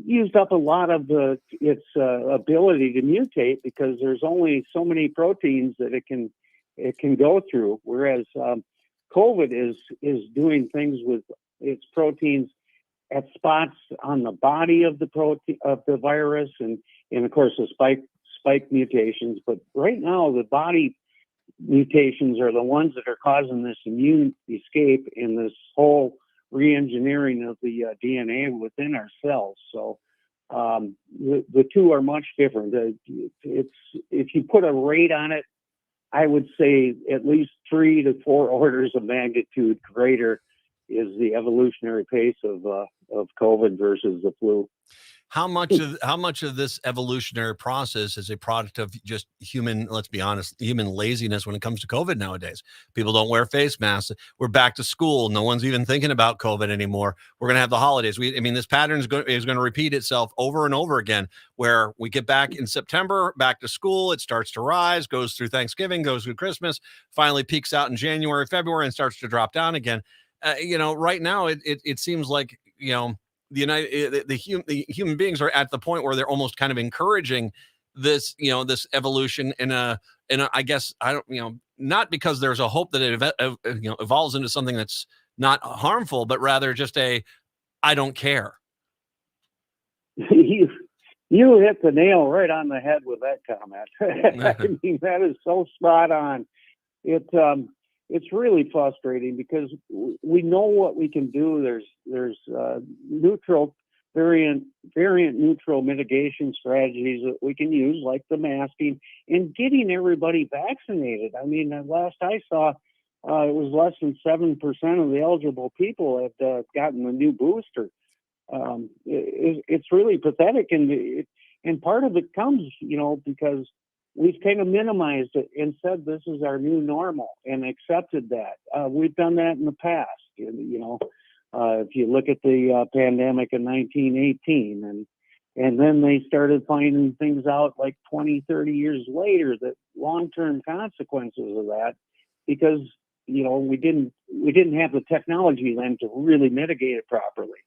used up a lot of its ability to mutate, because there's only so many proteins that it can go through. Whereas COVID is doing things with its proteins at spots on the body of the virus, and of course the spike mutations. But right now the body mutations are the ones that are causing this immune escape and this whole re-engineering of the DNA within our cells. So the two are much different. If you put a rate on it, I would say at least 3 to 4 orders of magnitude greater is the evolutionary pace of COVID versus the flu. How much of this evolutionary process is a product of just human, let's be honest, human laziness when it comes to COVID nowadays? People don't wear face masks. We're back to school. No one's even thinking about COVID anymore. We're going to have the holidays. This pattern is going to repeat itself over and over again, where we get back in September, back to school. It starts to rise, goes through Thanksgiving, goes through Christmas, finally peaks out in January, February, and starts to drop down again. Right now it seems like, the human beings are at the point where they're almost kind of encouraging this evolution in a I guess, I don't, not because there's a hope that it evolves into something that's not harmful, but rather just I don't care. You hit the nail right on the head with that comment. I mean, that is so spot on. It's really frustrating because we know what we can do. There's variant neutral mitigation strategies that we can use, like the masking and getting everybody vaccinated. I mean, last I saw, it was less than 7% of the eligible people had gotten the new booster. It's really pathetic, and part of it comes, because we've kind of minimized it and said this is our new normal and accepted that. We've done that in the past. If you look at the pandemic in 1918, and then they started finding things out like 20, 30 years later, that long-term consequences of that, because we didn't have the technology then to really mitigate it properly.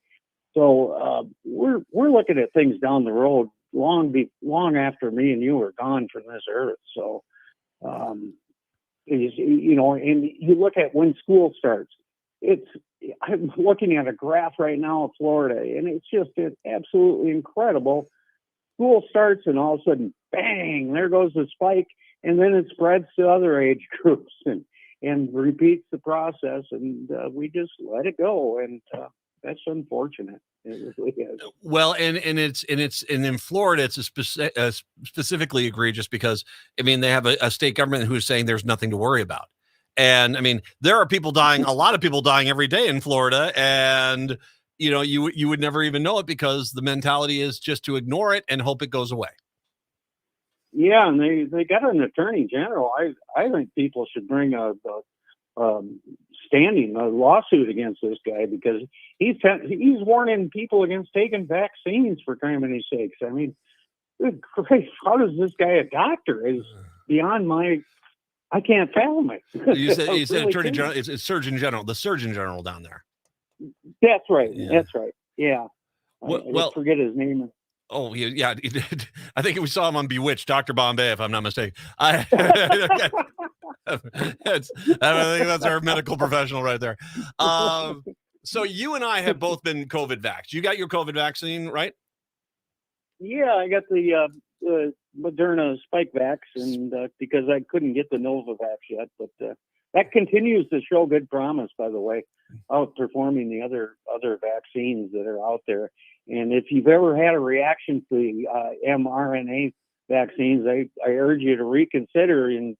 So we're looking at things down the road long after me and you are gone from this earth. So, and you look at when school starts. I'm looking at a graph right now of Florida, and it's absolutely incredible. School starts, and all of a sudden, bang! There goes the spike, and then it spreads to other age groups and repeats the process, and we just let it go, and that's unfortunate. It really is. Well, and in Florida, it's specifically egregious because they have a state government who's saying there's nothing to worry about, and there are people dying, a lot of people dying every day in Florida, and you would never even know it because the mentality is just to ignore it and hope it goes away. Yeah, and they got an attorney general. I think people should bring a standing lawsuit against this guy because he's warning people against taking vaccines, for criminy sakes. I mean, good grief, how does this guy, a doctor, is beyond my. I can't fathom it. You said Really attorney general. It's Surgeon General, the Surgeon General down there. That's right. Yeah. That's right. Yeah. Well, I forget his name. Oh, yeah. I think we saw him on Bewitched, Dr. Bombay, if I'm not mistaken. I think that's our medical professional right there. So you and I have both been COVID vaxxed. You got your COVID vaccine, right? Yeah, I got the Moderna Spikevax, and because I couldn't get the Novavax yet, but that continues to show good promise, by the way, outperforming the other vaccines that are out there. And if you've ever had a reaction to the mRNA vaccines, I urge you to reconsider and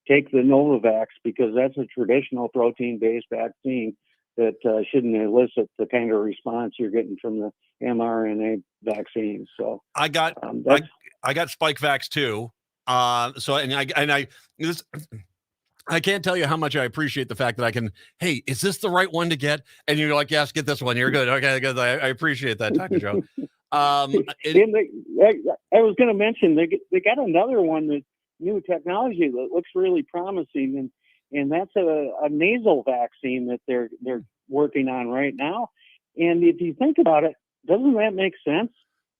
take the Novavax, because that's a traditional protein-based vaccine that shouldn't elicit the kind of response you're getting from the mRNA vaccines. So I got Spikevax too. I can't tell you how much I appreciate the fact that I can, hey, is this the right one to get? And you're like, yes, get this one. You're good. Okay, good. I appreciate that, Dr. Joe. I was going to mention they got another one, that new technology that looks really promising, and that's a nasal vaccine that they're working on right now. And if you think about it, doesn't that make sense?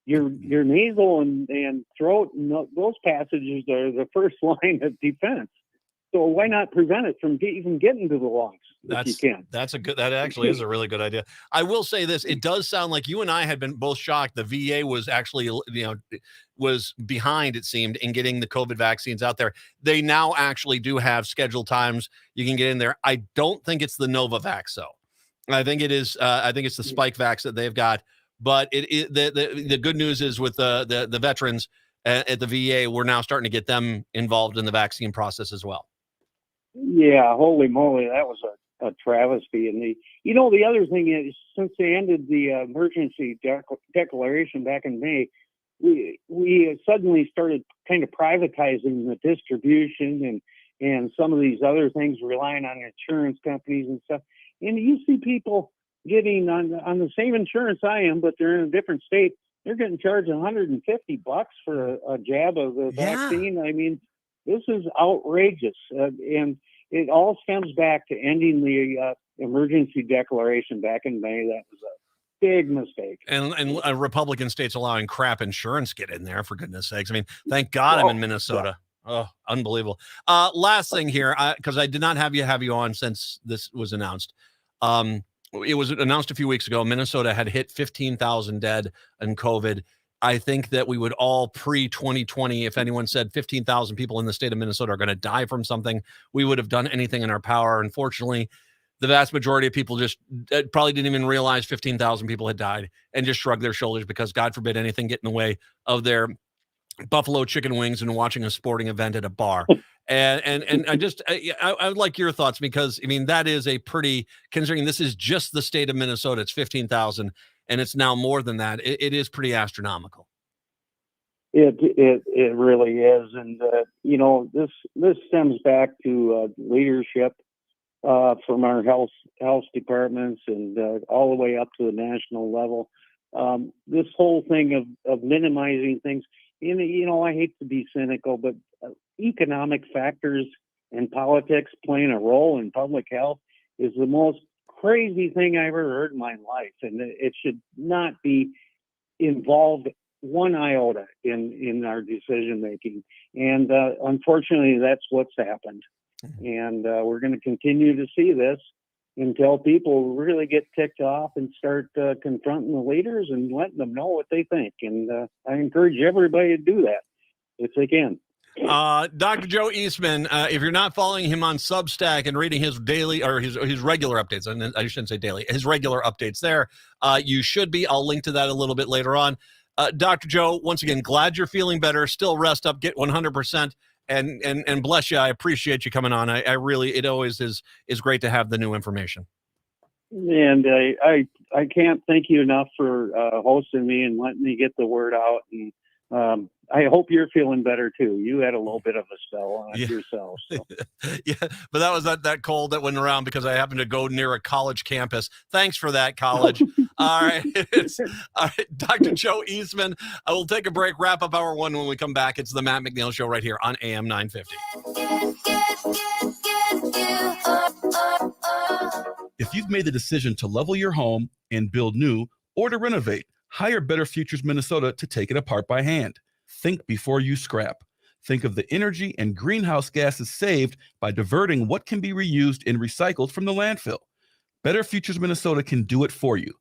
Your nasal and throat and those passages are the first line of defense. So why not prevent it from even getting to the lungs if you can? That actually is a really good idea. I will say this: it does sound like you and I had been both shocked. The VA was actually, was behind, it seemed, in getting the COVID vaccines out there. They now actually do have scheduled times you can get in there. I don't think it's the Novavax, though. I think it is. I think it's the Spikevax that they've got. But the good news is with the veterans at the VA, we're now starting to get them involved in the vaccine process as well. Yeah, holy moly, that was a travesty. And the other thing is, since they ended the emergency declaration back in May, we suddenly started kind of privatizing the distribution and some of these other things, relying on insurance companies and stuff. And you see people getting on the same insurance I am, but they're in a different state. They're getting charged $150 for a jab of the vaccine. I mean, this is outrageous, and it all stems back to ending the emergency declaration back in May. That was a big mistake. And Republican states allowing crap insurance get in there, for goodness sakes. I mean, thank God I'm in Minnesota. Yeah. Oh, unbelievable. Last thing here, because I did not have you on since this was announced. It was announced a few weeks ago. Minnesota had hit 15,000 dead in COVID. I think that we would all pre-2020, if anyone said 15,000 people in the state of Minnesota are going to die from something, we would have done anything in our power. Unfortunately, the vast majority of people just probably didn't even realize 15,000 people had died and just shrugged their shoulders because, God forbid, anything get in the way of their buffalo chicken wings and watching a sporting event at a bar. And I would like your thoughts, because, I mean, that is a pretty, considering this is just the state of Minnesota, it's 15,000. And it's now more than that. It is pretty astronomical. It really is, and this stems back to leadership from our health departments and all the way up to the national level. This whole thing of minimizing things. I hate to be cynical, but economic factors and politics playing a role in public health is the most crazy thing I ever heard in my life, and it should not be involved one iota in our decision making. And unfortunately, that's what's happened. And we're going to continue to see this until people really get ticked off and start confronting the leaders and letting them know what they think. And I encourage everybody to do that if they can. Dr. Joe Eastman, if you're not following him on Substack and reading his daily or his regular updates, and I shouldn't say daily, his regular updates there, you should be. I'll link to that a little bit later on. Dr. Joe, once again, glad you're feeling better. Still rest up, get 100%, and bless you. I appreciate you coming on. I really, it always is great to have the new information. And I can't thank you enough for hosting me and letting me get the word out. And I hope you're feeling better too. You had a little bit of a spell on it yourself. So. Yeah, but that was that cold that went around because I happened to go near a college campus. Thanks for that, college. All right. All right, Dr. Joe Eastman. I will take a break, wrap up hour one when we come back. It's the Matt McNeil Show right here on AM 950. If you've made the decision to level your home and build new or to renovate, hire Better Futures Minnesota to take it apart by hand. Think before you scrap. Think of the energy and greenhouse gases saved by diverting what can be reused and recycled from the landfill. Better Futures Minnesota can do it for you.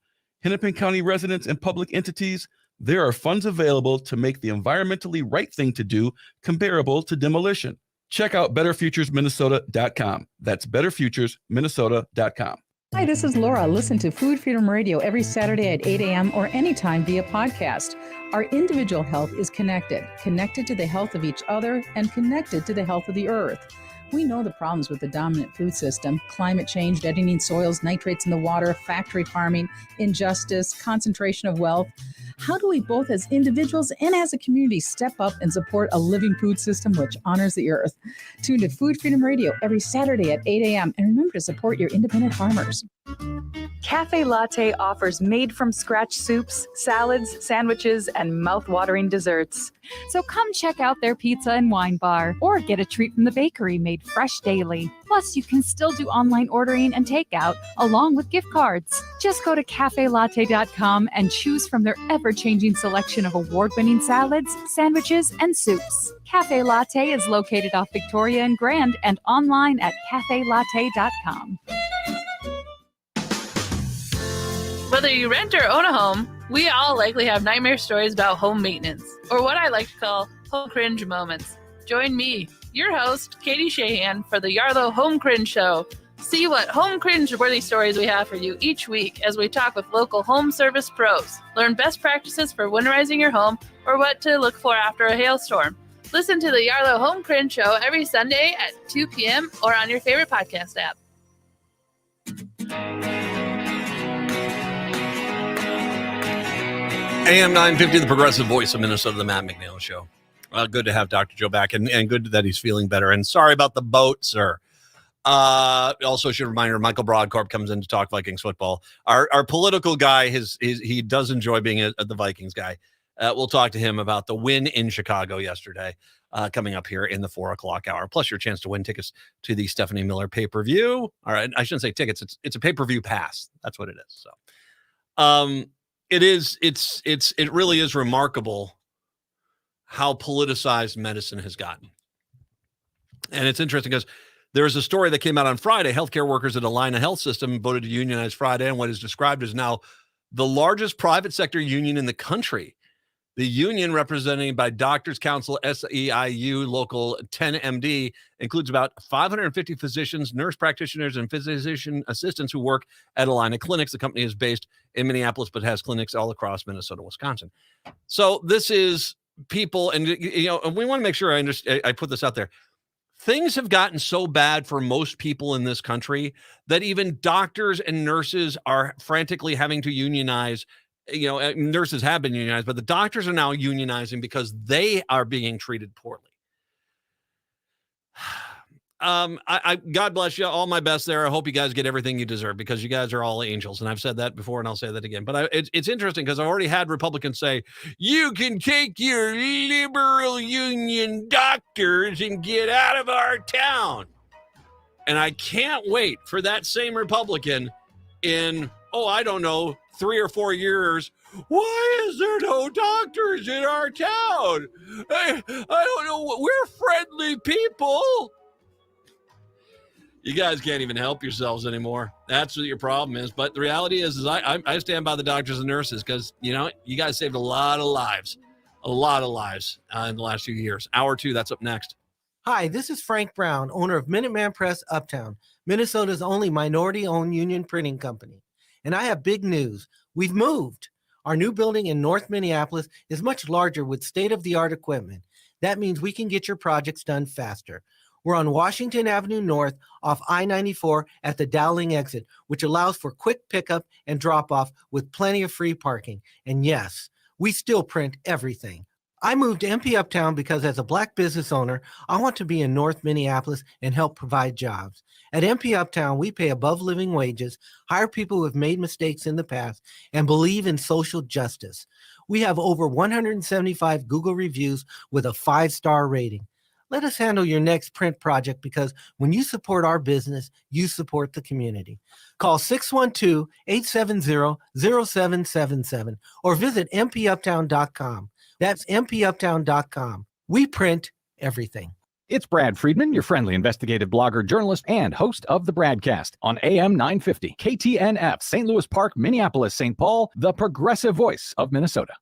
Hennepin County residents and public entities, there are funds available to make the environmentally right thing to do comparable to demolition. Check out betterfuturesminnesota.com. That's betterfuturesminnesota.com. Hi, this is Laura. Listen to Food Freedom Radio every Saturday at 8 a.m. or anytime via podcast. Our individual health is connected to the health of each other and connected to the health of the earth. We know the problems with the dominant food system: climate change, deadening soils, nitrates in the water, factory farming, injustice, concentration of wealth. How do we both as individuals and as a community step up and support a living food system which honors the earth? Tune to Food Freedom Radio every Saturday at 8 a.m. and remember to support your independent farmers. Cafe Latte offers made-from-scratch soups, salads, sandwiches, and mouth-watering desserts. So come check out their pizza and wine bar, or get a treat from the bakery made fresh daily. Plus, you can still do online ordering and takeout, along with gift cards. Just go to cafelatte.com and choose from their ever-changing selection of award-winning salads, sandwiches, and soups. Cafe Latte is located off Victoria and Grand and online at cafelatte.com. Whether you rent or own a home, we all likely have nightmare stories about home maintenance, or what I like to call home cringe moments. Join me, your host, Katie Shahan, for the Yarlow Home Cringe Show. See what home cringe-worthy stories we have for you each week as we talk with local home service pros. Learn best practices for winterizing your home or what to look for after a hailstorm. Listen to the Yarlow Home Cringe Show every Sunday at 2 p.m. or on your favorite podcast app. AM 950, the progressive voice of Minnesota, the Matt McNeil Show. Good to have Dr. Joe back, and good that he's feeling better. And sorry about the boat, sir. Also should remind you, Michael Broadcorp comes in to talk Vikings football. Our political guy, he does enjoy being the Vikings guy. We'll talk to him about the win in Chicago yesterday, coming up here in the 4 o'clock hour. Plus your chance to win tickets to the Stephanie Miller pay-per-view. All right, I shouldn't say tickets. It's a pay-per-view pass. That's what it is. So, it really is remarkable how politicized medicine has gotten. And it's interesting because there was a story that came out on Friday. Healthcare workers at Allina Health System voted to unionize Friday on what is described as now the largest private sector union in the country. The union, represented by Doctors Council SEIU Local 10MD, includes about 550 physicians, nurse practitioners, and physician assistants who work at Allina Clinics. The company is based in Minneapolis, but has clinics all across Minnesota, Wisconsin. So this is people, and we want to make sure I put this out there. Things have gotten so bad for most people in this country that even doctors and nurses are frantically having to unionize. Nurses have been unionized, but the doctors are now unionizing because they are being treated poorly. God bless you. All my best there. I hope you guys get everything you deserve because you guys are all angels. And I've said that before and I'll say that again. But it's interesting because I already had Republicans say, you can take your liberal union doctors and get out of our town. And I can't wait for that same Republican in, I don't know, 3 or 4 years. Why is there no doctors in our town? I don't know. We're friendly people. You guys can't even help yourselves anymore. That's what your problem is. But the reality is I stand by the doctors and nurses because, you guys saved a lot of lives in the last few years. Hour 2, that's up next. Hi, this is Frank Brown, owner of Minuteman Press Uptown, Minnesota's only minority-owned union printing company. And I have big news. We've moved. Our new building in North Minneapolis is much larger with state-of-the-art equipment. That means we can get your projects done faster. We're on Washington Avenue North off I-94 at the Dowling exit, which allows for quick pickup and drop-off with plenty of free parking. And yes, we still print everything. I moved to MP Uptown because as a Black business owner, I want to be in North Minneapolis and help provide jobs. At MP Uptown, we pay above living wages, hire people who have made mistakes in the past, and believe in social justice. We have over 175 Google reviews with a 5-star rating. Let us handle your next print project because when you support our business, you support the community. Call 612-870-0777 or visit mpuptown.com. That's mpuptown.com. We print everything. It's Brad Friedman, your friendly investigative blogger, journalist, and host of the Bradcast on AM 950, KTNF, St. Louis Park, Minneapolis, St. Paul, the progressive voice of Minnesota.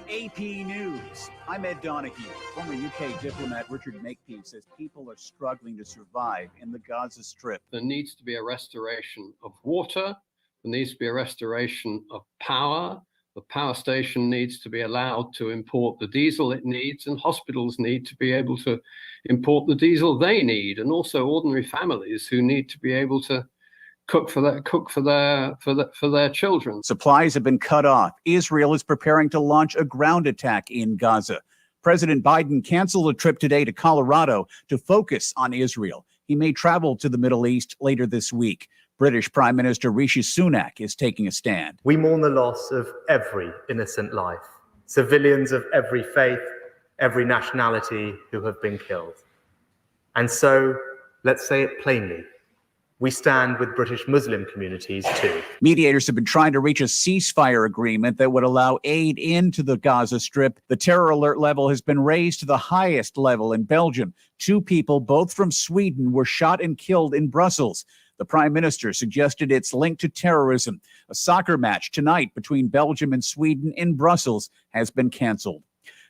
AP News. I'm Ed Donahue. Former UK diplomat Richard Makepeace says people are struggling to survive in the Gaza Strip. There needs to be a restoration of water. There needs to be a restoration of power. The power station needs to be allowed to import the diesel it needs, and hospitals need to be able to import the diesel they need, and also ordinary families who need to be able to cook for their children. Supplies have been cut off. Israel is preparing to launch a ground attack in Gaza. President Biden canceled a trip today to Colorado to focus on Israel. He may travel to the Middle East later this week. British Prime Minister Rishi Sunak is taking a stand. We mourn the loss of every innocent life, civilians of every faith, every nationality who have been killed. And so, let's say it plainly, we stand with British Muslim communities too. Mediators have been trying to reach a ceasefire agreement that would allow aid into the Gaza Strip. The terror alert level has been raised to the highest level in Belgium. 2 people, both from Sweden, were shot and killed in Brussels. The Prime Minister suggested it's linked to terrorism. A soccer match tonight between Belgium and Sweden in Brussels has been canceled.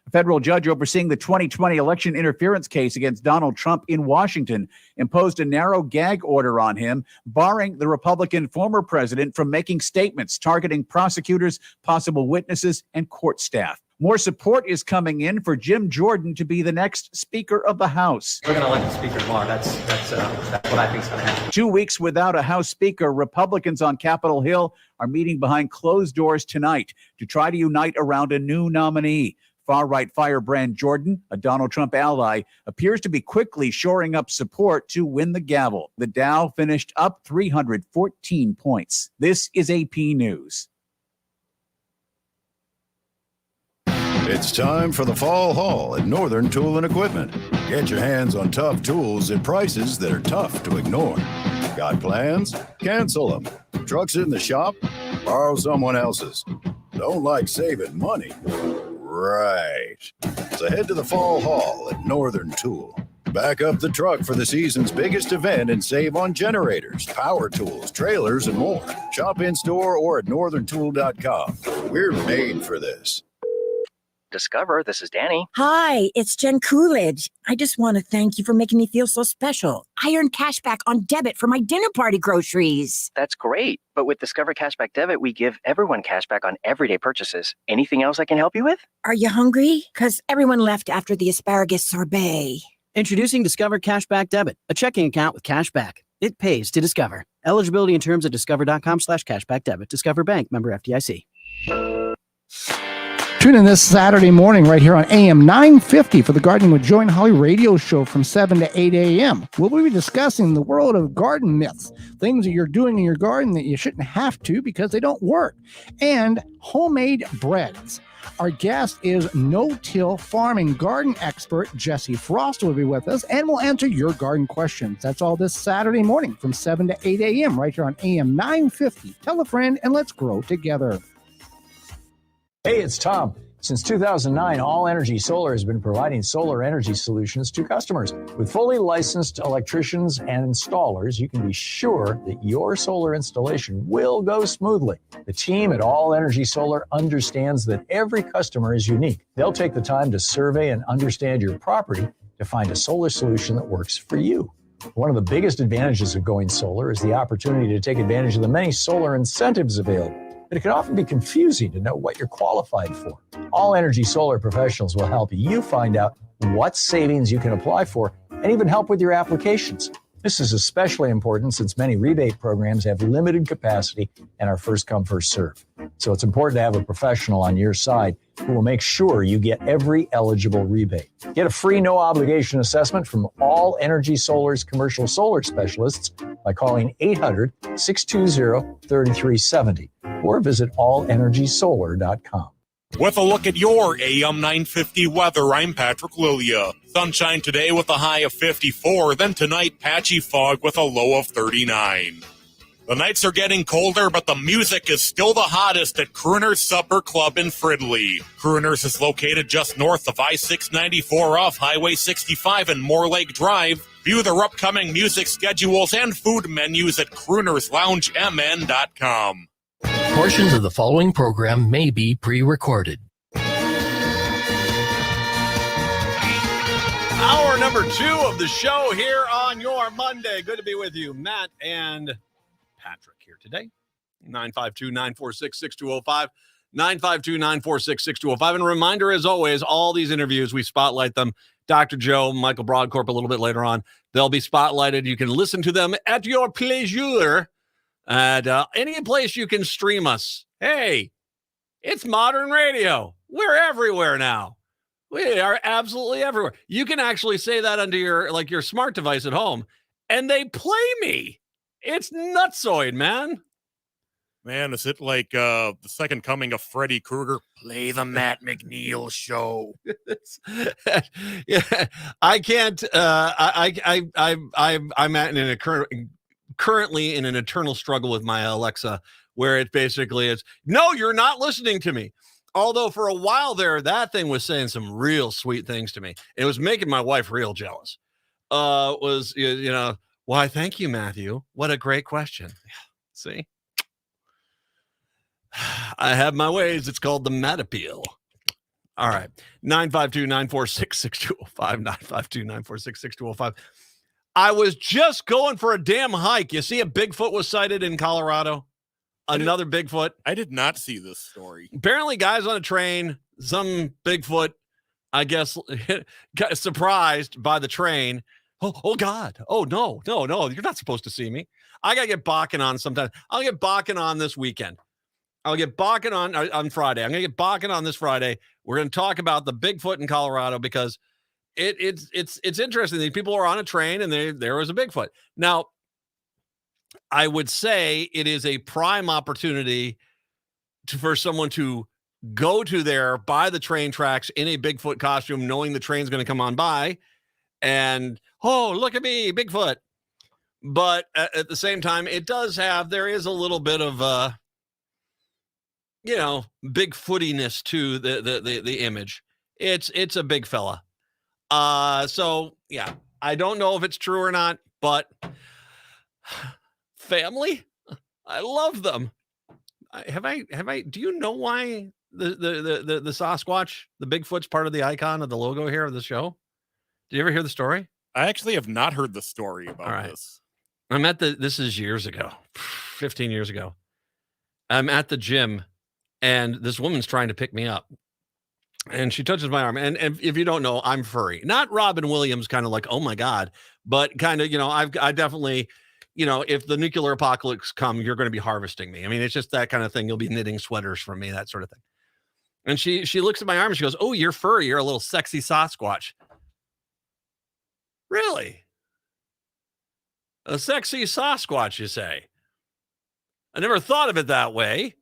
A federal judge overseeing the 2020 election interference case against Donald Trump in Washington imposed a narrow gag order on him, barring the Republican former president from making statements targeting prosecutors, possible witnesses, and court staff. More support is coming in for Jim Jordan to be the next Speaker of the House. We're going to elect the Speaker tomorrow. That's what I think is going to happen. 2 weeks without a House Speaker, Republicans on Capitol Hill are meeting behind closed doors tonight to try to unite around a new nominee. Far-right firebrand Jordan, a Donald Trump ally, appears to be quickly shoring up support to win the gavel. The Dow finished up 314 points. This is AP News. It's time for the fall haul at Northern Tool and Equipment. Get your hands on tough tools at prices that are tough to ignore. Got plans? Cancel them. Trucks in the shop? Borrow someone else's. Don't like saving money? Right. So head to the fall haul at Northern Tool. Back up the truck for the season's biggest event and save on generators, power tools, trailers, and more. Shop in store or at northerntool.com. We're made for this. Discover, this is Danny. Hi, it's Jen Coolidge. I just want to thank you for making me feel so special. I earned cash back on debit for my dinner party groceries. That's great. But with Discover Cashback Debit, we give everyone cash back on everyday purchases. Anything else I can help you with? Are you hungry? Because everyone left after the asparagus sorbet. Introducing Discover Cashback Debit, a checking account with cash back. It pays to Discover. Eligibility and terms at discover.com/cashback debit. Discover Bank, member FDIC. Tune in this Saturday morning right here on AM 950 for the Gardening with Joy and Holly radio show from 7 to 8 a.m. We'll be discussing the world of garden myths, things that you're doing in your garden that you shouldn't have to because they don't work, and homemade breads. Our guest is no-till farming garden expert Jesse Frost will be with us, and we'll answer your garden questions. That's all this Saturday morning from 7 to 8 a.m. right here on AM 950. Tell a friend and let's grow together. Hey, it's Tom. Since 2009, All Energy Solar has been providing solar energy solutions to customers. With fully licensed electricians and installers, you can be sure that your solar installation will go smoothly. The team at All Energy Solar understands that every customer is unique. They'll take the time to survey and understand your property to find a solar solution that works for you. One of the biggest advantages of going solar is the opportunity to take advantage of the many solar incentives available. But it can often be confusing to know what you're qualified for. All Energy Solar professionals will help you find out what savings you can apply for and even help with your applications. This is especially important since many rebate programs have limited capacity and are first come, first serve. So it's important to have a professional on your side who will make sure you get every eligible rebate. Get a free no obligation assessment from All Energy Solar's commercial solar specialists by calling 800-620-3370 or visit allenergysolar.com. With a look at your AM 950 weather, I'm Patrick Lilia. Sunshine today with a high of 54, then tonight patchy fog with a low of 39. The nights are getting colder, but the music is still the hottest at Crooner's Supper Club in Fridley. Crooner's is located just north of I-694 off Highway 65 and Moore Lake Drive. View their upcoming music schedules and food menus at croonersloungemn.com. Portions of the following program may be pre-recorded. Hour number 2 of the show here on your Monday. Good to be with you, Matt and Patrick here today. 952-946-6205. 952-946-6205. And a reminder, as always, all these interviews, we spotlight them. Dr. Joe, Michael Broadcorp a little bit later on. They'll be spotlighted. You can listen to them at your pleasure. At any place you can stream us. Hey, it's modern radio. We're everywhere now. We are absolutely everywhere. You can actually say that under your smart device at home, and they play me. It's nutsoid, man. Man, is it like the second coming of Freddy Krueger? Play the Matt McNeil show. Yeah, I can't. I'm currently in an eternal struggle with my Alexa, where it basically is, no, you're not listening to me. Although for a while there, that thing was saying some real sweet things to me. It was making my wife real jealous. Why, thank you, Matthew. What a great question. See? I have my ways. It's called the Matt Appeal. All right. 952-946-6205. 952-946-6205. I was just going for a damn hike. You see, a Bigfoot was sighted in Colorado. Another Bigfoot. I did not see this story. Apparently, guys on a train, some Bigfoot, I guess, got surprised by the train. Oh God. Oh, no. You're not supposed to see me. I got to get balking on sometime. I'll get balking on this weekend. I'll get balking on Friday. I'm going to get balking on this Friday. We're going to talk about the Bigfoot in Colorado because it's interesting. These people are on a train and there was a Bigfoot. Now, I would say it is a prime opportunity for someone to go to there, buy the train tracks in a Bigfoot costume, knowing the train's going to come on by, and, oh, look at me, Bigfoot. But at the same time, there is a little bit of, Bigfootiness to the image. It's a big fella. So yeah, I don't know if it's true or not, but family, I love them. Do you know why the Sasquatch, the Bigfoot's part of the icon of the logo here of the show? Did you ever hear the story? I actually have not heard the story about this. This is years ago, 15 years ago. I'm at the gym and this woman's trying to pick me up. And she touches my arm. And if you don't know, I'm furry. Not Robin Williams, kind of like, oh my God, but kind of, I definitely, if the nuclear apocalypse come, you're going to be harvesting me. I mean, it's just that kind of thing. You'll be knitting sweaters from me, that sort of thing. And she looks at my arm and she goes, oh, you're furry. You're a little sexy Sasquatch. Really? A sexy Sasquatch, you say? I never thought of it that way.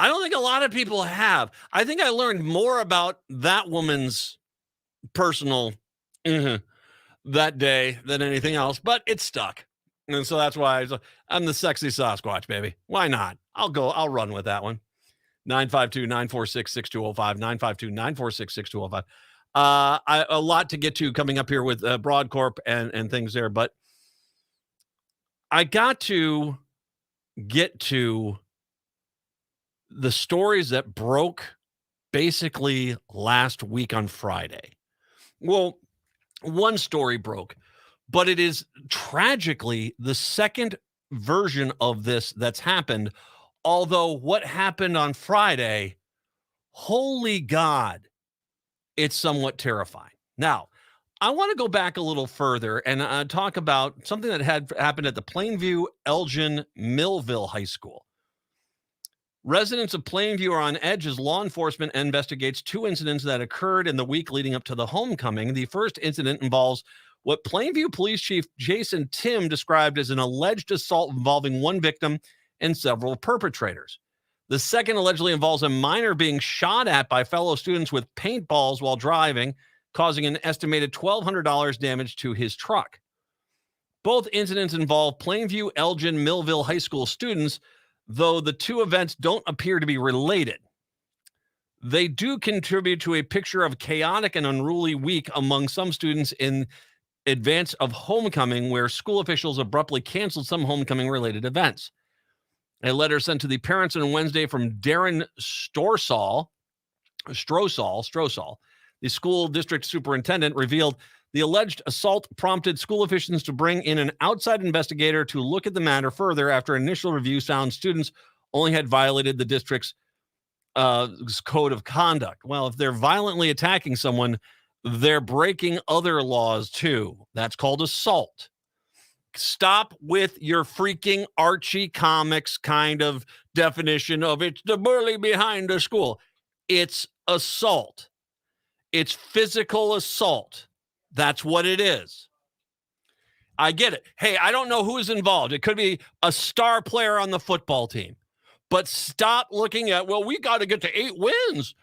I don't think a lot of people have. I think I learned more about that woman's personal that day than anything else, but it stuck. And so that's why I'm the sexy Sasquatch, baby. Why not? I'll run with that one. 952-946-6205, 952-946-6205. A lot to get to coming up here with Broadcorp and things there, but I got to get to the stories that broke basically last week on Friday. Well, one story broke, but it is tragically the second version of this that's happened. Although what happened on Friday, holy God, it's somewhat terrifying. Now, I want to go back a little further and talk about something that had happened at the Plainview Elgin Millville High School. Residents of Plainview are on edge as law enforcement investigates two incidents that occurred in the week leading up to the homecoming. The first incident involves what Plainview Police Chief Jason Tim described as an alleged assault involving one victim and several perpetrators. The second allegedly involves a minor being shot at by fellow students with paintballs while driving, causing an estimated $1,200 damage to his truck. Both incidents involve Plainview Elgin Millville High School students, though the two events don't appear to be related. They do contribute to a picture of chaotic and unruly week among some students in advance of homecoming, where school officials abruptly canceled some homecoming-related events. A letter sent to the parents on Wednesday from Darren Strosahl, the school district superintendent, revealed the alleged assault prompted school officials to bring in an outside investigator to look at the matter further after initial review found students only had violated the district's code of conduct. Well, if they're violently attacking someone, they're breaking other laws too. That's called assault. Stop with your freaking Archie comics kind of definition of it's the bully behind the school. It's assault. It's physical assault. That's what it is. I get it. Hey, I don't know who's involved. It could be a star player on the football team. But stop looking at, well, we got to get to 8 wins,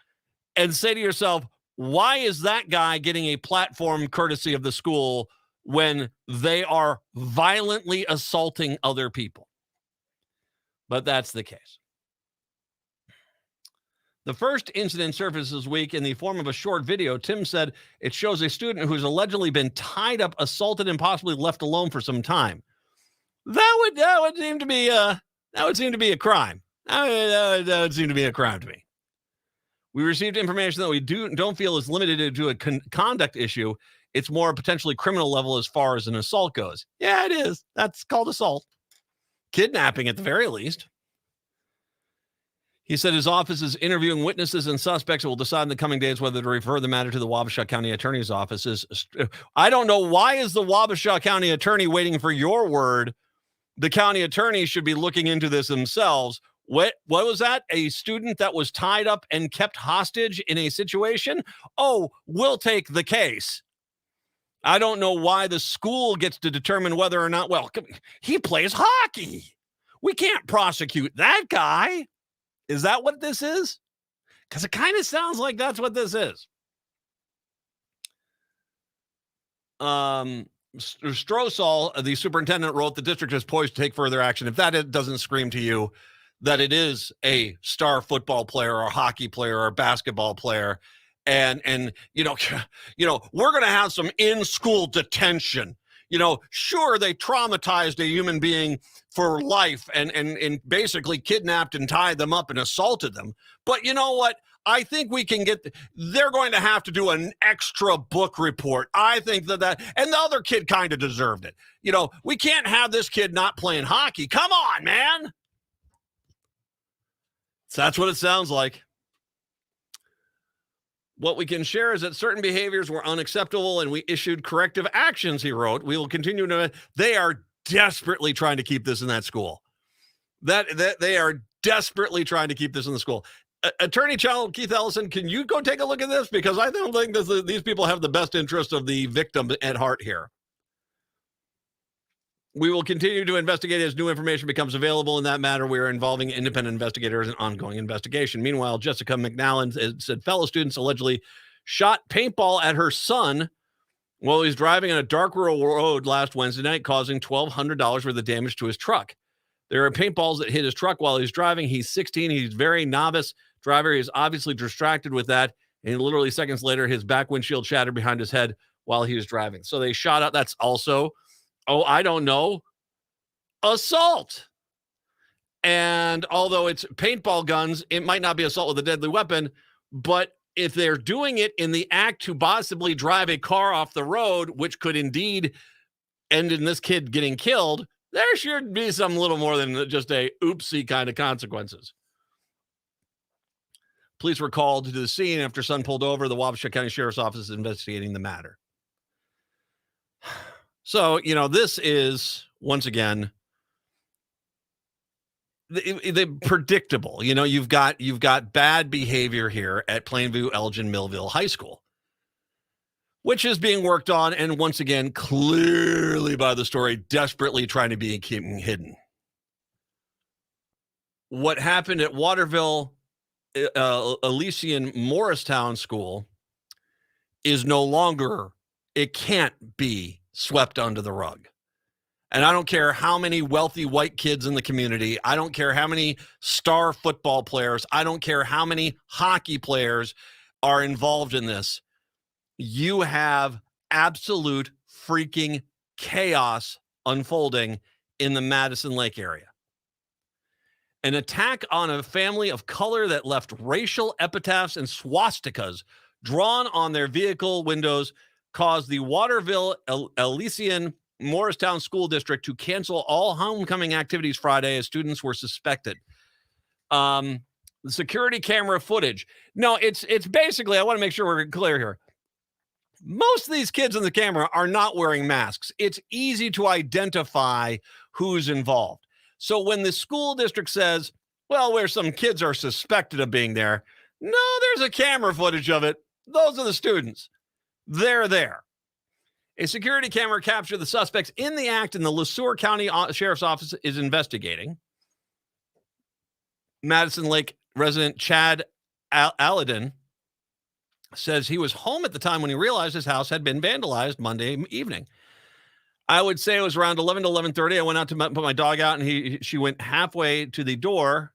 and say to yourself, why is that guy getting a platform courtesy of the school when they are violently assaulting other people? But that's the case. The first incident surfaced this week in the form of a short video. Tim said it shows a student who's allegedly been tied up, assaulted, and possibly left alone for some time. That would seem to be a crime. That would seem to be a crime to me. We received information that we don't feel is limited to a conduct issue. It's more potentially criminal level as far as an assault goes. Yeah, it is. That's called assault. Kidnapping at the very least. He said his office is interviewing witnesses and suspects and will decide in the coming days whether to refer the matter to the Wabasha County Attorney's office. I don't know, why is the Wabasha County Attorney waiting for your word? The county attorney should be looking into this themselves. What was that? A student that was tied up and kept hostage in a situation? Oh, we'll take the case. I don't know why the school gets to determine whether or not, well, he plays hockey. We can't prosecute that guy. Is that what this is? Because it kind of sounds like that's what this is. Strosahl, the superintendent, wrote the district is poised to take further action. If that doesn't scream to you that it is a star football player or hockey player or basketball player, and we're going to have some in-school detention. Sure, they traumatized a human being for life and basically kidnapped and tied them up and assaulted them. But you know what? I think we can they're going to have to do an extra book report. I think that, and the other kid kind of deserved it. We can't have this kid not playing hockey. Come on, man. So that's what it sounds like. What we can share is that certain behaviors were unacceptable and we issued corrective actions, he wrote. We will continue to, they are desperately trying to keep this in that school. That they are desperately trying to keep this in the school. Attorney General Keith Ellison, can you go take a look at this? Because I don't think these people have the best interest of the victim at heart here. We will continue to investigate as new information becomes available in that matter. We are involving independent investigators in ongoing investigation. Meanwhile, Jessica McNeil said fellow students allegedly shot paintball at her son while he's driving on a dark rural road last Wednesday night, causing $1,200 worth of damage to his truck. There are paintballs that hit his truck while he's driving. He's 16. He's very novice driver. He's obviously distracted with that. And literally seconds later, his back windshield shattered behind his head while he was driving. So they shot out. That's also, I don't know, assault. And although it's paintball guns, it might not be assault with a deadly weapon. But if they're doing it in the act to possibly drive a car off the road, which could indeed end in this kid getting killed, there should be some little more than just a oopsie kind of consequences. Police were called to the scene after son pulled over. The Wabasha County Sheriff's Office is investigating the matter. So, this is once again the predictable. You've got bad behavior here at Plainview Elgin Millville High School, which is being worked on, and once again, clearly by the story, desperately trying to be keeping hidden. What happened at Waterville Elysian Morristown School is no longer, it can't be swept under the rug. And I don't care how many wealthy white kids in the community. I don't care how many star football players. I don't care how many hockey players are involved in this. You have absolute freaking chaos unfolding in the Madison Lake area. An attack on a family of color that left racial epitaphs and swastikas drawn on their vehicle windows caused the Waterville Elysian Morristown School District to cancel all homecoming activities Friday as students were suspected. The security camera footage. No, it's basically, I want to make sure we're clear here. Most of these kids in the camera are not wearing masks. It's easy to identify who's involved. So when the school district says, well, where some kids are suspected of being there, no, there's a camera footage of it. Those are the students. They're there. A security camera captured the suspects in the act, and the LeSueur County Sheriff's Office is investigating. Madison Lake resident Chad Alladin says he was home at the time when he realized his house had been vandalized Monday evening. I would say it was around 11 to 11:30. I went out to put my dog out, and she went halfway to the door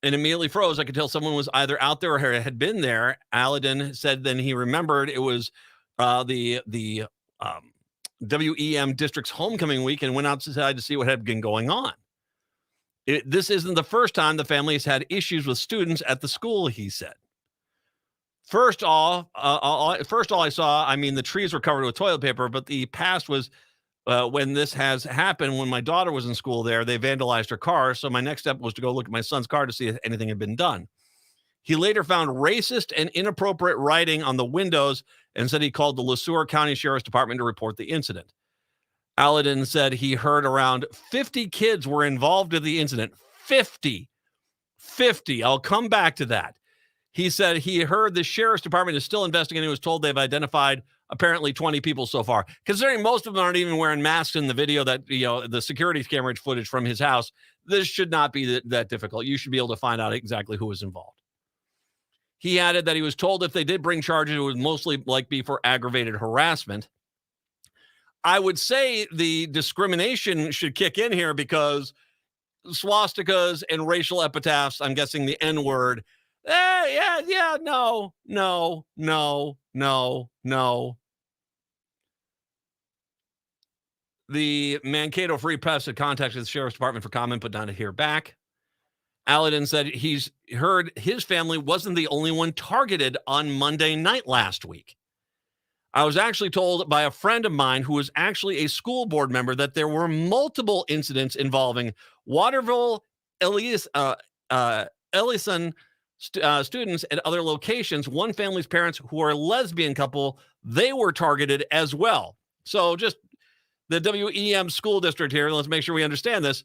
and immediately froze. I could tell someone was either out there or had been there. Alladin said then he remembered it was the WEM district's homecoming week and went outside to see what had been going on. This isn't the first time the family has had issues with students at the school, he said. First all I saw, the trees were covered with toilet paper, but the past was when this has happened, when my daughter was in school there, they vandalized her car. So my next step was to go look at my son's car to see if anything had been done. He later found racist and inappropriate writing on the windows and said he called the LeSueur County Sheriff's Department to report the incident. Alladin said he heard around 50 kids were involved in the incident. 50. I'll come back to that. He said he heard the Sheriff's Department is still investigating and was told they've identified apparently 20 people so far. Considering most of them aren't even wearing masks in the video that, the security camera footage from his house, this should not be that difficult. You should be able to find out exactly who was involved. He added that he was told if they did bring charges, it would mostly be for aggravated harassment. I would say the discrimination should kick in here because swastikas and racial epitaphs, I'm guessing the N-word, no. The Mankato Free Press had contacted the Sheriff's Department for comment, but not to hear back. Alladin said he's heard his family wasn't the only one targeted on Monday night last week. I was actually told by a friend of mine who was actually a school board member that there were multiple incidents involving Waterville Elysian students at other locations. One family's parents who are a lesbian couple, they were targeted as well. So just the WEM school district here, let's make sure we understand this.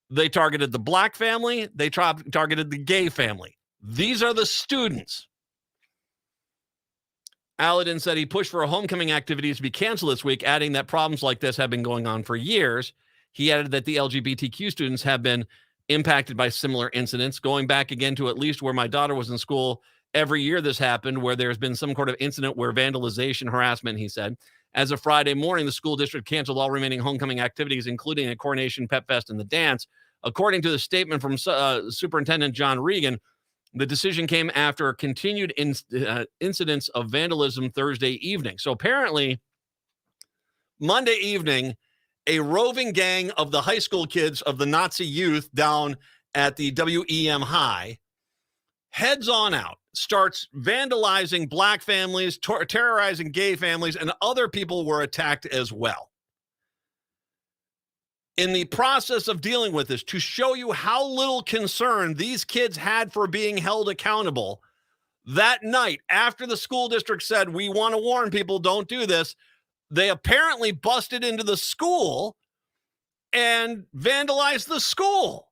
They targeted the black family. They targeted the gay family. These are the students. Alladin said he pushed for homecoming activities to be canceled this week, adding that problems like this have been going on for years. He added that the LGBTQ students have been impacted by similar incidents, going back again to at least where my daughter was in school. Every year this happened where there's been some sort of incident where vandalization, harassment, he said. As of Friday morning, the school district canceled all remaining homecoming activities, including a coronation, pep fest, and the dance. According to the statement from Superintendent John Regan, the decision came after continued incidents of vandalism Thursday evening. So apparently, Monday evening, a roving gang of the high school kids of the Nazi youth down at the WEM High heads on out, starts vandalizing black families, terrorizing gay families, and other people were attacked as well. In the process of dealing with this, to show you how little concern these kids had for being held accountable, that night, after the school district said, we want to warn people, don't do this, they apparently busted into the school and vandalized the school.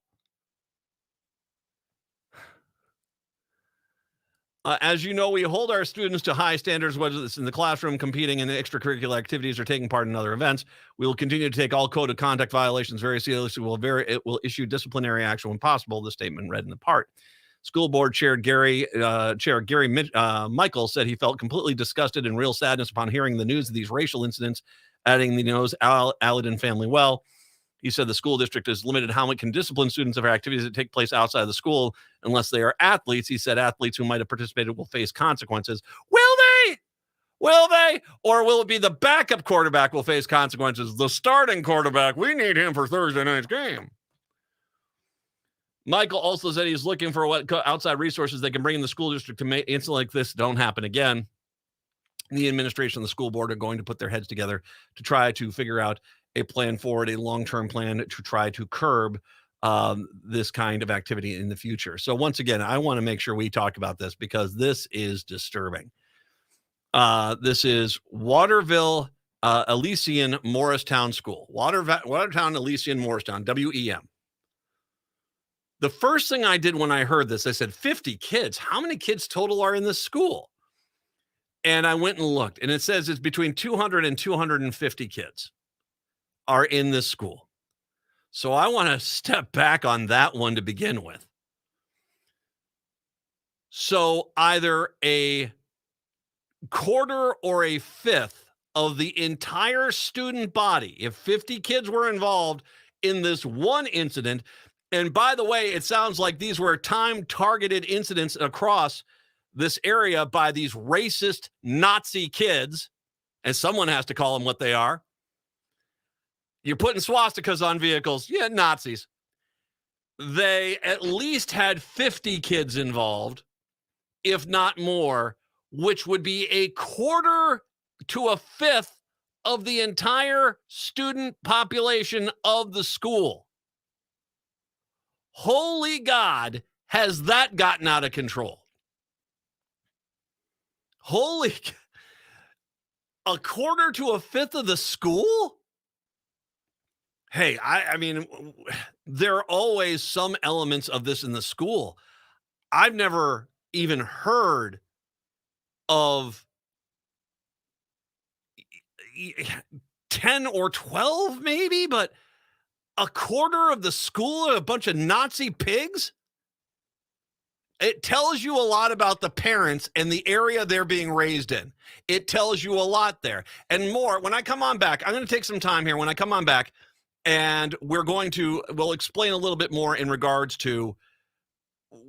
As you know, we hold our students to high standards, whether it's in the classroom, competing in extracurricular activities, or taking part in other events. We will continue to take all code of conduct violations very seriously. It will issue disciplinary action when possible, the statement read in the part. School board Chair Gary Michael said he felt completely disgusted and real sadness upon hearing the news of these racial incidents, adding the knows Aladdin family well. He said the school district is limited how it can discipline students of activities that take place outside of the school unless they are athletes. He said athletes who might have participated will face consequences. Will they? Will they? Or will it be the backup quarterback will face consequences? The starting quarterback, we need him for Thursday night's game. Michael also said he's looking for what outside resources they can bring in the school district to make incidents like this don't happen again. The administration and the school board are going to put their heads together to try to figure out a plan forward, a long-term plan to try to curb this kind of activity in the future. So once again, I want to make sure we talk about this because this is disturbing. This is Waterville Elysian Morristown School. Watertown Elysian Morristown, WEM. The first thing I did when I heard this, I said, 50 kids. How many kids total are in this school? And I went and looked, and it says it's between 200 and 250 kids are in this school. So I want to step back on that one to begin with. So either a quarter or a fifth of the entire student body, if 50 kids were involved in this one incident, and by the way, it sounds like these were time-targeted incidents across this area by these racist Nazi kids, and someone has to call them what they are. You're putting swastikas on vehicles. Yeah, Nazis. They at least had 50 kids involved, if not more, which would be a quarter to a fifth of the entire student population of the school. Holy God, has that gotten out of control? A quarter to a fifth of the school? Hey, I mean, there are always some elements of this in the school. I've never even heard of 10 or 12 maybe, but a quarter of the school are a bunch of Nazi pigs? It tells you a lot about the parents and the area they're being raised in. It tells you a lot there. And more, when I come on back, I'm going to take some time here when I come on back, and we'll explain a little bit more in regards to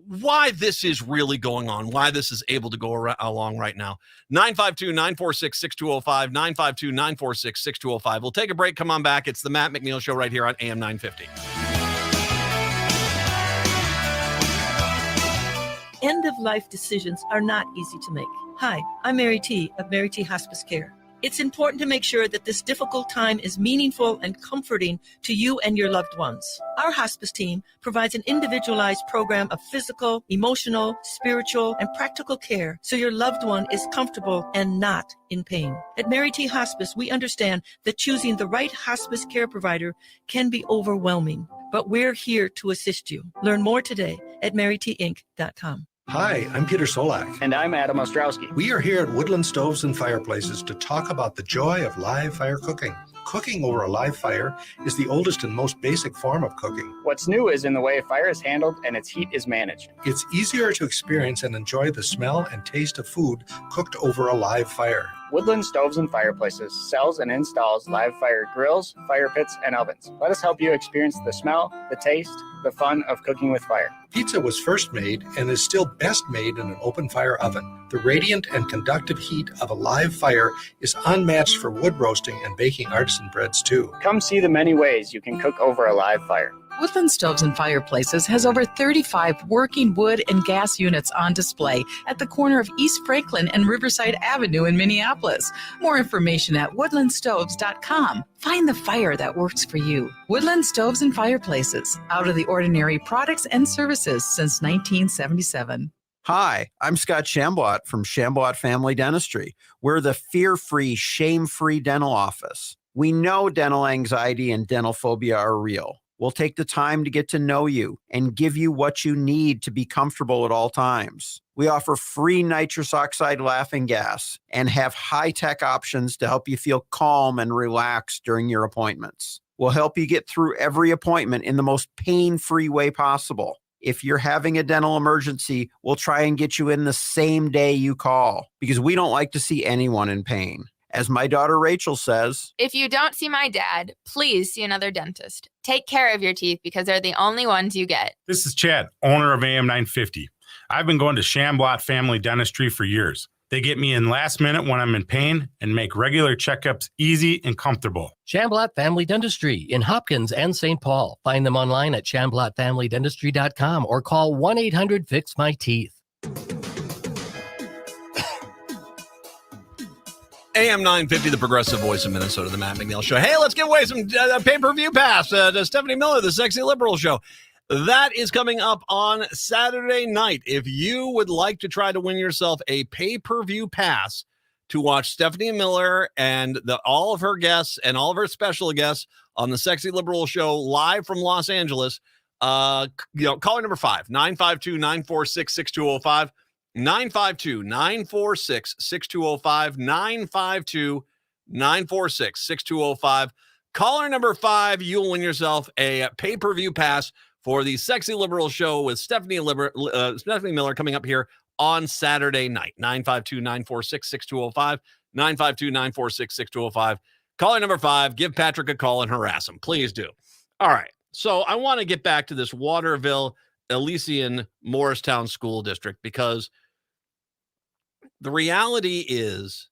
why this is really going on, why this is able to go along right now. 952-946-6205, 952-946-6205. We'll take a break, come on back. It's the Matt McNeil Show right here on AM 950. End-of-life decisions are not easy to make. Hi, I'm Mary T. of Mary T. Hospice Care. It's important to make sure that this difficult time is meaningful and comforting to you and your loved ones. Our hospice team provides an individualized program of physical, emotional, spiritual, and practical care so your loved one is comfortable and not in pain. At Mary T. Hospice, we understand that choosing the right hospice care provider can be overwhelming, but we're here to assist you. Learn more today at marytinc.com. Hi, I'm Peter Solak. And I'm Adam Ostrowski. We are here at Woodland Stoves and Fireplaces to talk about the joy of live fire cooking. Cooking over a live fire is the oldest and most basic form of cooking. What's new is in the way fire is handled and its heat is managed. It's easier to experience and enjoy the smell and taste of food cooked over a live fire. Woodland Stoves and Fireplaces sells and installs live fire grills, fire pits, and ovens. Let us help you experience the smell, the taste, the fun of cooking with fire. Pizza was first made and is still best made in an open fire oven. The radiant and conductive heat of a live fire is unmatched for wood roasting and baking artisan breads too. Come see the many ways you can cook over a live fire. Woodland Stoves and Fireplaces has over 35 working wood and gas units on display at the corner of East Franklin and Riverside Avenue in Minneapolis. More information at woodlandstoves.com. Find the fire that works for you. Woodland Stoves and Fireplaces, out of the ordinary products and services since 1977. Hi, I'm Scott Shambot from Shambot Family Dentistry. We're the fear-free, shame-free dental office. We know dental anxiety and dental phobia are real. We'll take the time to get to know you and give you what you need to be comfortable at all times. We offer free nitrous oxide laughing gas and have high-tech options to help you feel calm and relaxed during your appointments. We'll help you get through every appointment in the most pain-free way possible. If you're having a dental emergency, we'll try and get you in the same day you call because we don't like to see anyone in pain. As my daughter Rachel says, if you don't see my dad, please see another dentist. Take care of your teeth because they're the only ones you get. This is Chad, owner of AM 950. I've been going to Shambot Family Dentistry for years. They get me in last minute when I'm in pain and make regular checkups easy and comfortable. Shamblat Family Dentistry in Hopkins and St. Paul. Find them online at shamblatfamilydentistry.com or call 1-800-FIX-MY-TEETH. AM 950, the progressive voice of Minnesota, the Matt McNeil Show. Hey, let's give away some pay-per-view pass to Stephanie Miller, the Sexy Liberal Show. That is coming up on Saturday night. If you would like to try to win yourself a pay-per-view pass to watch Stephanie Miller and all of her guests and all of her special guests on the Sexy Liberal Show live from Los Angeles, caller number 5, 952-946-6205. 952-946-6205. 952-946-6205. Caller number 5, you'll win yourself a pay-per-view pass for the Sexy Liberal Show with Stephanie Miller coming up here on Saturday night. 952-946-6205. 952-946-6205. Caller number 5, give Patrick a call and harass him. Please do. All right. So I want to get back to this Waterville, Elysian, Morristown School District because the reality is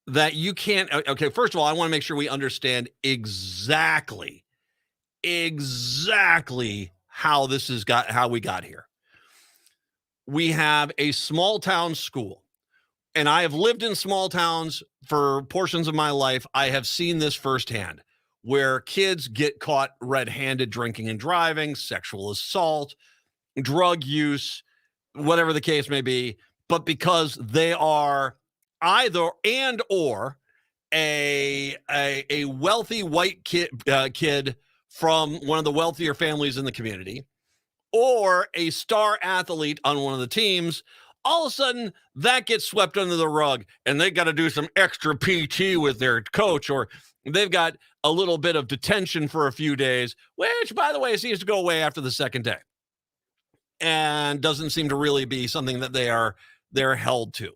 that you can't. Okay, first of all, I want to make sure we understand exactly how we got here. We have a small town school, and I have lived in small towns for portions of my life. I have seen this firsthand, where kids get caught red-handed drinking and driving, sexual assault, drug use, whatever the case may be, but because they are either and or a wealthy white kid from one of the wealthier families in the community, or a star athlete on one of the teams, all of a sudden that gets swept under the rug and they got to do some extra PT with their coach, or they've got a little bit of detention for a few days, which, by the way, seems to go away after the second day and doesn't seem to really be something that they're held to.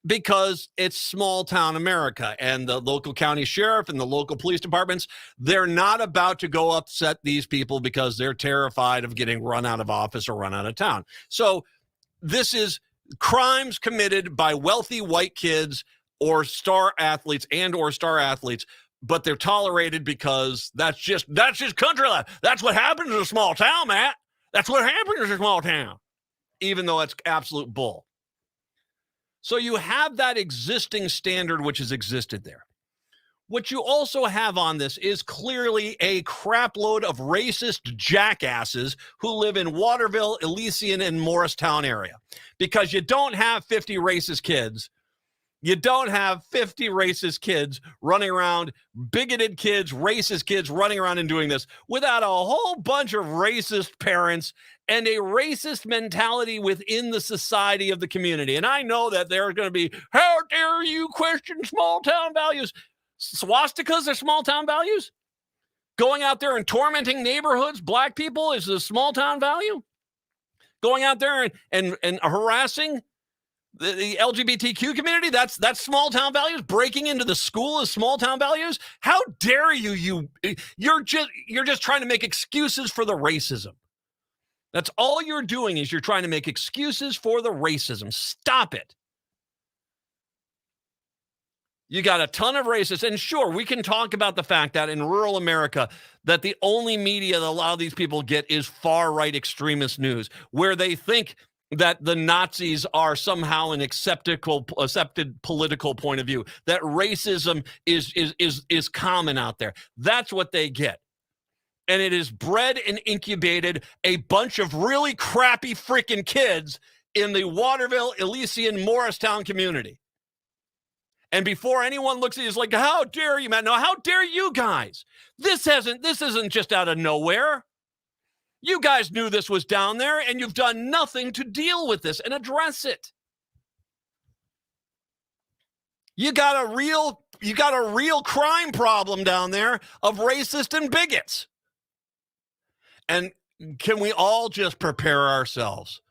Because it's small town America, and the local county sheriff and the local police departments, they're not about to go upset these people because they're terrified of getting run out of office or run out of town. So this is crimes committed by wealthy white kids or star athletes, but they're tolerated because that's just country life. That's what happens in a small town, Matt. That's what happens in a small town, even though it's absolute bull. So you have that existing standard which has existed there. What you also have on this is clearly a crapload of racist jackasses who live in Waterville, Elysian, and Morristown area. Because you don't have 50 racist kids. You don't have 50 racist kids running around, bigoted kids, racist kids running around and doing this without a whole bunch of racist parents and a racist mentality within the society of the community. And I know that there are going to be, how dare you question small town values? Swastikas are small town values? Going out there and tormenting neighborhoods, black people, is a small town value? Going out there and harassing the LGBTQ community, that's small town values. Breaking into the school is small town values. How dare you? You're just trying to make excuses for the racism. That's all you're doing, is you're trying to make excuses for the racism. Stop it. You got a ton of racists, and sure, we can talk about the fact that in rural America, that the only media that a lot of these people get is far-right extremist news, where they think that the Nazis are somehow an accepted political point of view, that racism is common out there. That's what they get. And it has bred and incubated a bunch of really crappy freaking kids in the Waterville, Elysian, Morristown community. And before anyone looks at you, it's like, how dare you, man? No, how dare you guys? This isn't just out of nowhere. You guys knew this was down there, and you've done nothing to deal with this and address it. You got a real crime problem down there of racists and bigots. And can we all just prepare ourselves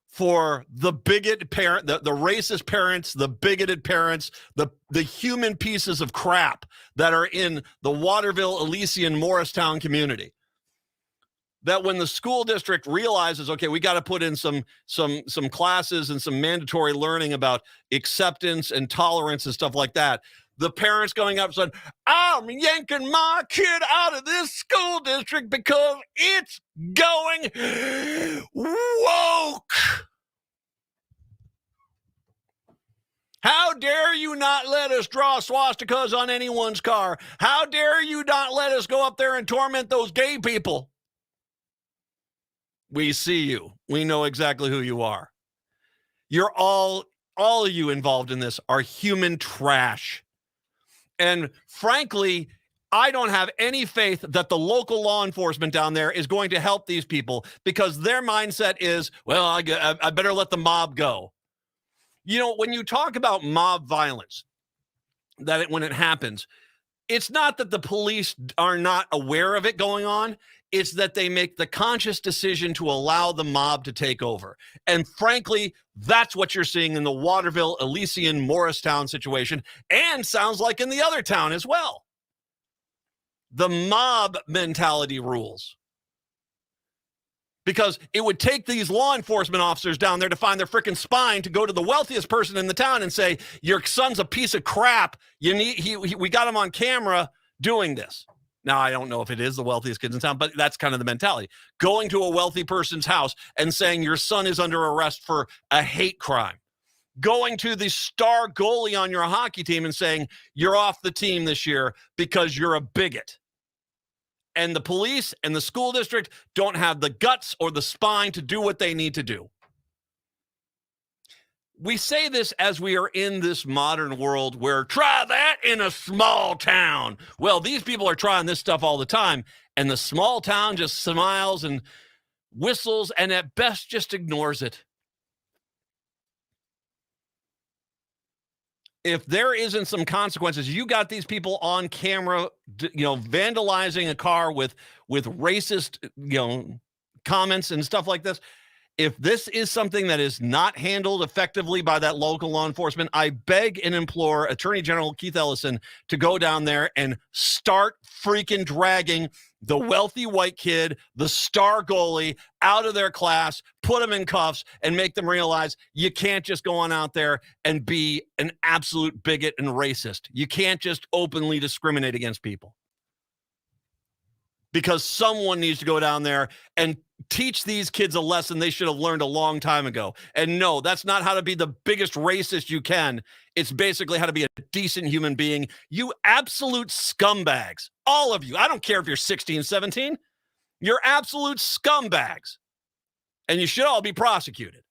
for the bigot parent, the racist parents, the bigoted parents, the human pieces of crap that are in the Waterville, Elysian, Morristown community? That when the school district realizes, okay, we got to put in some classes and some mandatory learning about acceptance and tolerance and stuff like that, the parents going up saying, I'm yanking my kid out of this school district because it's going woke. How dare you not let us draw swastikas on anyone's car? How dare you not let us go up there and torment those gay people? We see you. We know exactly who you are. You're all of you involved in this are human trash. And frankly, I don't have any faith that the local law enforcement down there is going to help these people because their mindset is, well, I better let the mob go. You know, when you talk about mob violence, when it happens, it's not that the police are not aware of it going on. It's that they make the conscious decision to allow the mob to take over. And frankly, that's what you're seeing in the Waterville, Elysian, Morristown situation, and sounds like in the other town as well. The mob mentality rules. Because it would take these law enforcement officers down there to find their freaking spine to go to the wealthiest person in the town and say, your son's a piece of crap. We got him on camera doing this. Now, I don't know if it is the wealthiest kids in town, but that's kind of the mentality. Going to a wealthy person's house and saying your son is under arrest for a hate crime. Going to the star goalie on your hockey team and saying you're off the team this year because you're a bigot. And the police and the school district don't have the guts or the spine to do what they need to do. We say this as we are in this modern world where try that in a small town. Well, these people are trying this stuff all the time, and the small town just smiles and whistles and at best just ignores it. If there isn't some consequences, you got these people on camera, vandalizing a car with racist, comments and stuff like this. If this is something that is not handled effectively by that local law enforcement, I beg and implore Attorney General Keith Ellison to go down there and start freaking dragging the wealthy white kid, the star goalie, out of their class, put them in cuffs, and make them realize you can't just go on out there and be an absolute bigot and racist. You can't just openly discriminate against people. Because someone needs to go down there and teach these kids a lesson they should have learned a long time ago. And no, that's not how to be the biggest racist you can. It's basically how to be a decent human being. You absolute scumbags. All of you. I don't care if you're 16, 17. You're absolute scumbags. And you should all be prosecuted.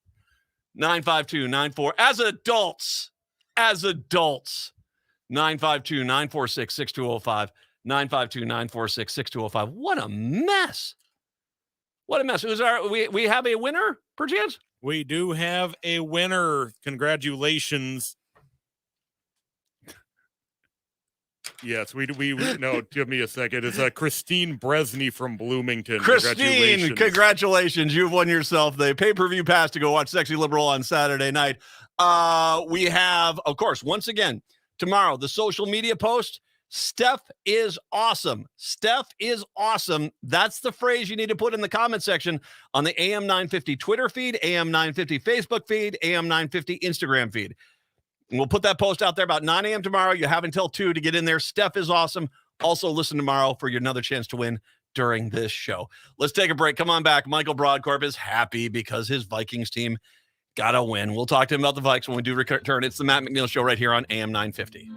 952-94. As adults. 952-946-6205. 952-946-6205. What a mess. What a mess. We have a winner, perchance? We do have a winner. Congratulations. Yes, we no, give me a second. It's Christine Bresney from Bloomington. Christine, congratulations. You've won yourself the pay-per-view pass to go watch Sexy Liberal on Saturday night. We have, of course, once again, tomorrow, the social media post. Steph is awesome. Steph is awesome. That's the phrase you need to put in the comment section on the AM 950 Twitter feed, AM 950 Facebook feed, AM 950 Instagram feed. And we'll put that post out there about 9 a.m. tomorrow. You have until 2 to get in there. Steph is awesome. Also, listen tomorrow for another chance to win during this show. Let's take a break. Come on back. Michael Broadcorp is happy because his Vikings team got a win. We'll talk to him about the Vikes when we do return. It's the Matt McNeil Show right here on AM 950.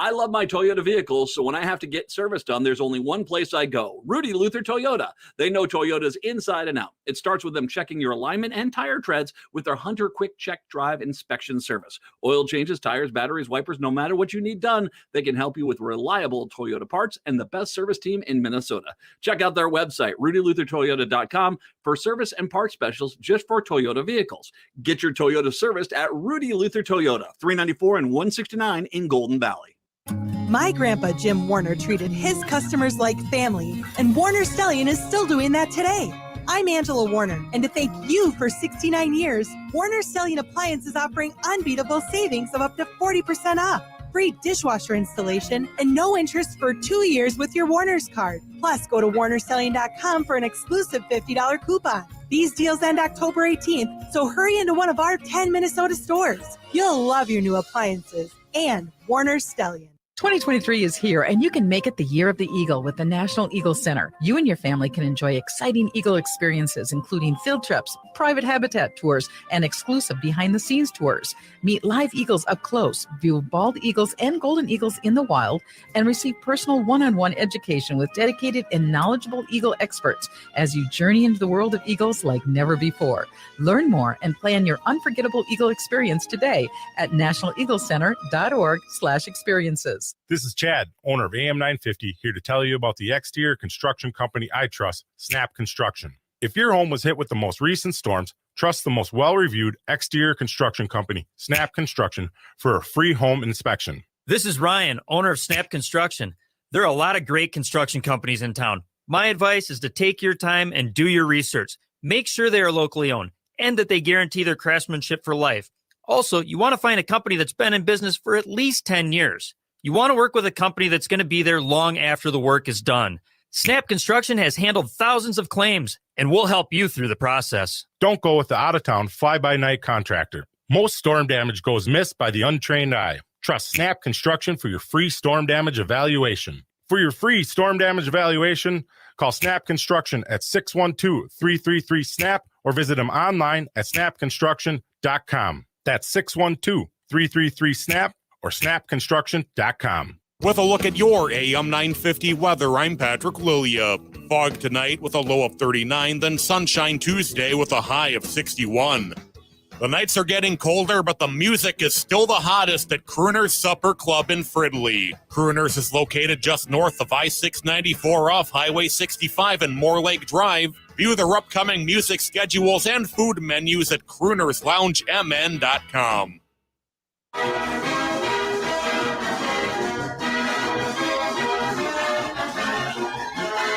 I love my Toyota vehicles, so when I have to get service done, there's only one place I go, Rudy Luther Toyota. They know Toyotas inside and out. It starts with them checking your alignment and tire treads with their Hunter Quick Check Drive inspection service. Oil changes, tires, batteries, wipers, no matter what you need done, they can help you with reliable Toyota parts and the best service team in Minnesota. Check out their website, rudyluthertoyota.com, for service and parts specials just for Toyota vehicles. Get your Toyota serviced at Rudy Luther Toyota, 394 and 169 in Golden Valley. My grandpa, Jim Warner, treated his customers like family, and Warner Stellian is still doing that today. I'm Angela Warner, and to thank you for 69 years, Warner Stellian Appliance is offering unbeatable savings of up to 40% off, free dishwasher installation, and no interest for 2 years with your Warner's card. Plus, go to warnerstellian.com for an exclusive $50 coupon. These deals end October 18th, so hurry into one of our 10 Minnesota stores. You'll love your new appliances and Warner Stellian. 2023 is here, and you can make it the year of the Eagle with the National Eagle Center. You and your family can enjoy exciting Eagle experiences, including field trips, private habitat tours, and exclusive behind-the-scenes tours. Meet live eagles up close, view bald eagles and golden eagles in the wild, and receive personal one-on-one education with dedicated and knowledgeable eagle experts as you journey into the world of eagles like never before. Learn more and plan your unforgettable Eagle experience today at nationaleaglecenter.org/experiences. This is Chad, owner of AM 950, here to tell you about the exterior construction company I trust, Snap Construction. If your home was hit with the most recent storms, trust the most well-reviewed exterior construction company, Snap Construction, for a free home inspection. This is Ryan, owner of Snap Construction. There are a lot of great construction companies in town. My advice is to take your time and do your research. Make sure they are locally owned and that they guarantee their craftsmanship for life. Also, you want to find a company that's been in business for at least 10 years. You want to work with a company that's going to be there long after the work is done. Snap Construction has handled thousands of claims, and we'll help you through the process. Don't go with the out-of-town fly-by-night contractor. Most storm damage goes missed by the untrained eye. Trust Snap Construction for your free storm damage evaluation. For your free storm damage evaluation, call Snap Construction at 612-333-SNAP or visit them online at snapconstruction.com. That's 612-333-SNAP or snapconstruction.com. With a look at your AM 950 weather, I'm Patrick Lilia. Fog tonight with a low of 39, then sunshine Tuesday with a high of 61. The nights are getting colder, but the music is still the hottest at Crooner's Supper Club in Fridley. Crooner's is located just north of I-694 off Highway 65 and Moore Lake Drive. View their upcoming music schedules and food menus at croonersloungemn.com.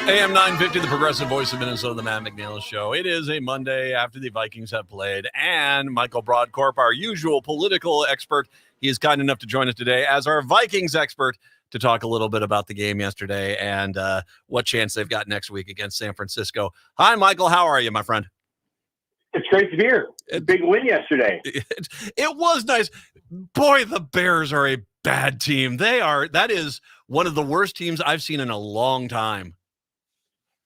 AM 950, the progressive voice of Minnesota, the Matt McNeil Show. It is a Monday after the Vikings have played, and Michael Broadcorp, our usual political expert, he is kind enough to join us today as our Vikings expert to talk a little bit about the game yesterday and what chance they've got next week against San Francisco. Hi, Michael. How are you, my friend? It's great to be here. A big win yesterday. It was nice. Boy, the Bears are a bad team. That is one of the worst teams I've seen in a long time.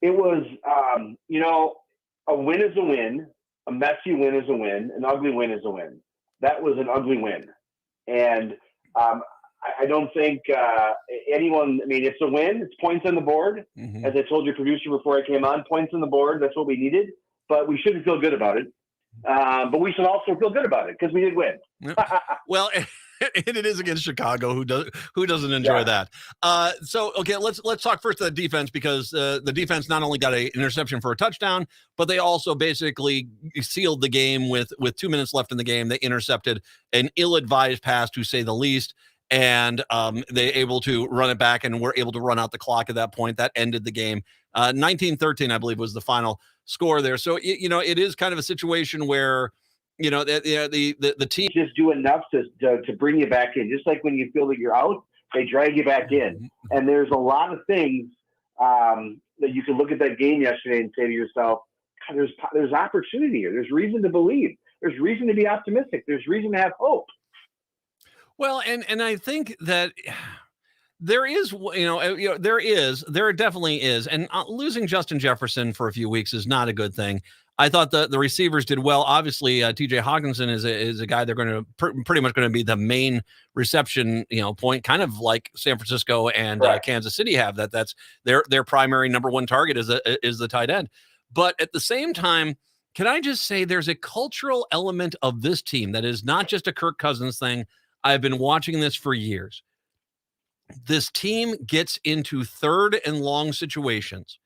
It was, a win is a win, a messy win is a win, an ugly win is a win. That was an ugly win. And I don't think it's a win. It's points on the board. Mm-hmm. As I told your producer before I came on, points on the board, that's what we needed. But we shouldn't feel good about it. But we should also feel good about it because we did win. Well, and it is against Chicago, who doesn't enjoy that. So let's talk first the defense, because the defense not only got an interception for a touchdown, but they also basically sealed the game with 2 minutes left in the game. They intercepted an ill-advised pass, to say the least, and they able to run it back and were able to run out the clock at that point. That ended the game. 19-13, I believe, was the final score there. So it is kind of a situation where the team just do enough to bring you back in. Just like when you feel that you're out, they drag you back in. And there's a lot of things that you can look at that game yesterday and say to yourself, God, there's opportunity here. There's reason to believe. There's reason to be optimistic. There's reason to have hope. Well, and I think that there definitely is. And losing Justin Jefferson for a few weeks is not a good thing. I thought the receivers did well. Obviously, T.J. Hawkinson is a guy they're going to pretty much going to be the main reception point, kind of like San Francisco and Kansas City have. That's their primary number one target is the tight end. But at the same time, can I just say there's a cultural element of this team that is not just a Kirk Cousins thing. I've been watching this for years. This team gets into third and long situations,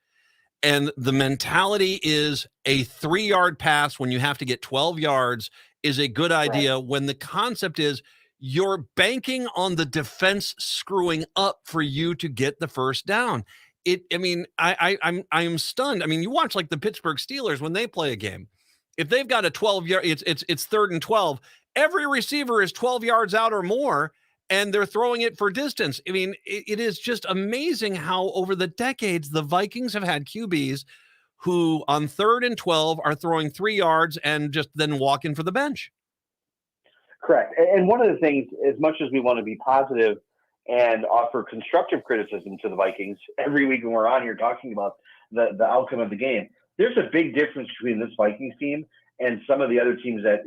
and the mentality is a 3-yard pass when you have to get 12 yards is a good idea, when the concept is you're banking on the defense screwing up for you to get the first down. I'm stunned. I mean, you watch like the Pittsburgh Steelers when they play a game. If they've got a 12-yard, it's 3rd and 12. Every receiver is 12 yards out or more, and they're throwing it for distance. I mean, it is just amazing how over the decades the Vikings have had QBs who on 3rd and 12 are throwing 3 yards and just then walking for the bench. Correct. And one of the things, as much as we want to be positive and offer constructive criticism to the Vikings every week when we're on here talking about the outcome of the game, there's a big difference between this Vikings team and some of the other teams that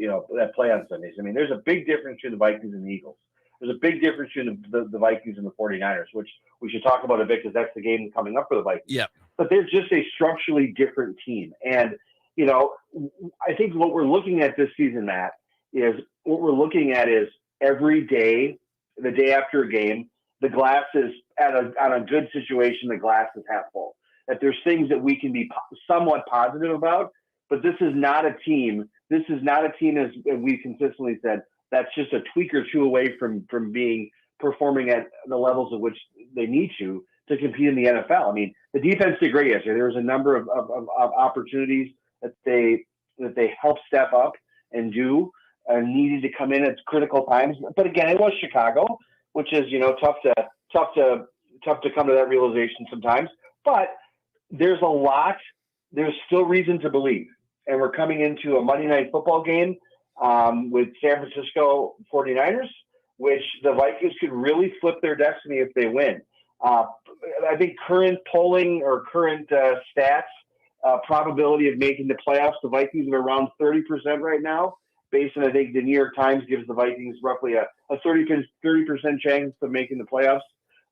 play on Sundays. I mean, there's a big difference between the Vikings and the Eagles. There's a big difference between the Vikings and the 49ers, which we should talk about a bit because that's the game coming up for the Vikings. Yeah. But they're just a structurally different team. And, I think what we're looking at this season, Matt, is every day, the day after a game, the glass is on a good situation, the glass is half full. That there's things that we can be somewhat positive about, but this is not a team. This is not a team, as we've consistently said, that's just a tweak or two away from performing at the levels at which they need to compete in the NFL. I mean, the defense did great yesterday. There was a number of opportunities that they helped step up and do, needed to come in at critical times. But again, it was Chicago, which is tough to come to that realization sometimes. But there's still reason to believe, and we're coming into a Monday Night Football game with San Francisco 49ers, which the Vikings could really flip their destiny if they win. I think current polling or current stats, probability of making the playoffs, the Vikings are around 30% right now. Based on, I think the New York Times gives the Vikings roughly a 30% chance of making the playoffs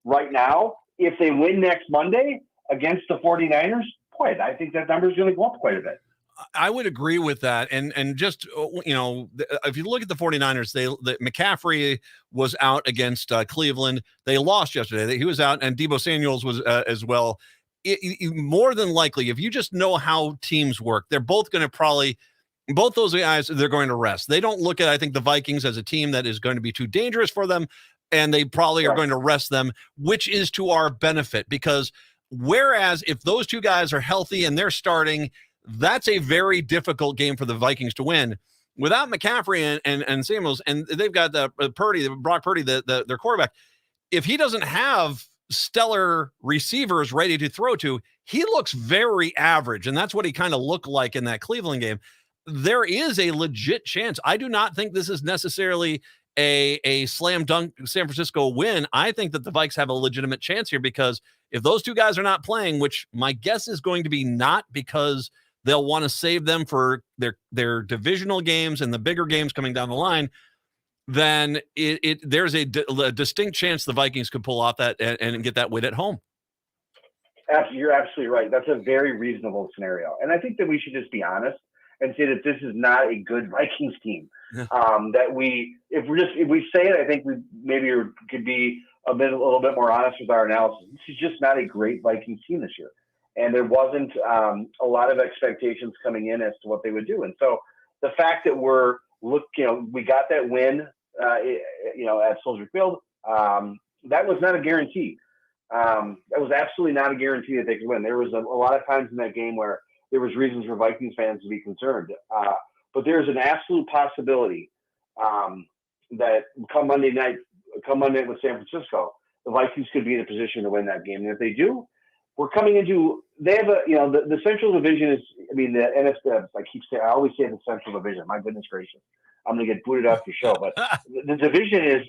right now. If they win next Monday against the 49ers, boy, I think that number is going to go up quite a bit. I would agree with that. And just, if you look at the 49ers, McCaffrey was out against Cleveland. They lost yesterday. He was out, and Deebo Samuels was as well. More than likely, if you just know how teams work, they're both going to both those guys, they're going to rest. They don't look at, I think, the Vikings as a team that is going to be too dangerous for them, and they probably are going to rest them, which is to our benefit, because whereas if those two guys are healthy and they're starting, that's a very difficult game for the Vikings to win. Without McCaffrey and Samuels, and they've got Brock Purdy, their quarterback. If he doesn't have stellar receivers ready to throw to, he looks very average, and that's what he kind of looked like in that Cleveland game. There is a legit chance. I do not think this is necessarily a slam dunk San Francisco win. I think that the Vikes have a legitimate chance here, because if those two guys are not playing, which my guess is going to be not, because they'll want to save them for their divisional games and the bigger games coming down the line, then there's a distinct chance the Vikings could pull off that and get that win at home. You're absolutely right. That's a very reasonable scenario. And I think that we should just be honest and say that this is not a good Vikings team. Yeah. If we say it, I think we maybe could be a little bit more honest with our analysis. This is just not a great Vikings team this year. And there wasn't a lot of expectations coming in as to what they would do. And so the fact that we got that win, at Soldier Field, that was not a guarantee. That was absolutely not a guarantee that they could win. There was a lot of times in that game where there was reasons for Vikings fans to be concerned. But there's an absolute possibility that come Monday night with San Francisco, the Vikings could be in a position to win that game. And if they do, we're coming into, they have the Central Division is, the NFC, I always say the Central Division. My goodness gracious. I'm going to get booted off the show. But the division is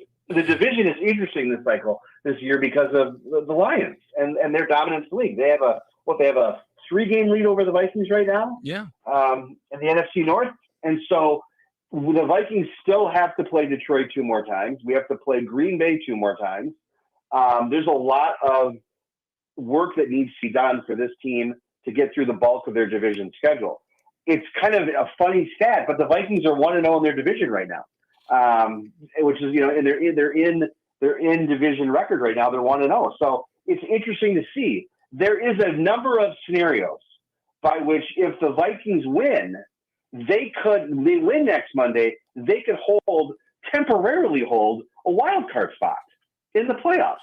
interesting this year because of the Lions and their dominance in the league. They have a 3-game lead over the Vikings right now. Yeah. In the NFC North. And so the Vikings still have to play Detroit 2 more times. We have to play Green Bay 2 more times. There's a lot of work that needs to be done for this team to get through the bulk of their division schedule. It's kind of a funny stat, but the Vikings are 1-0 in their division right now, which is, and they're in division record right now. They're 1-0. So it's interesting to see. There is a number of scenarios by which if the Vikings win, they win next Monday, they could temporarily hold a wild card spot in the playoffs.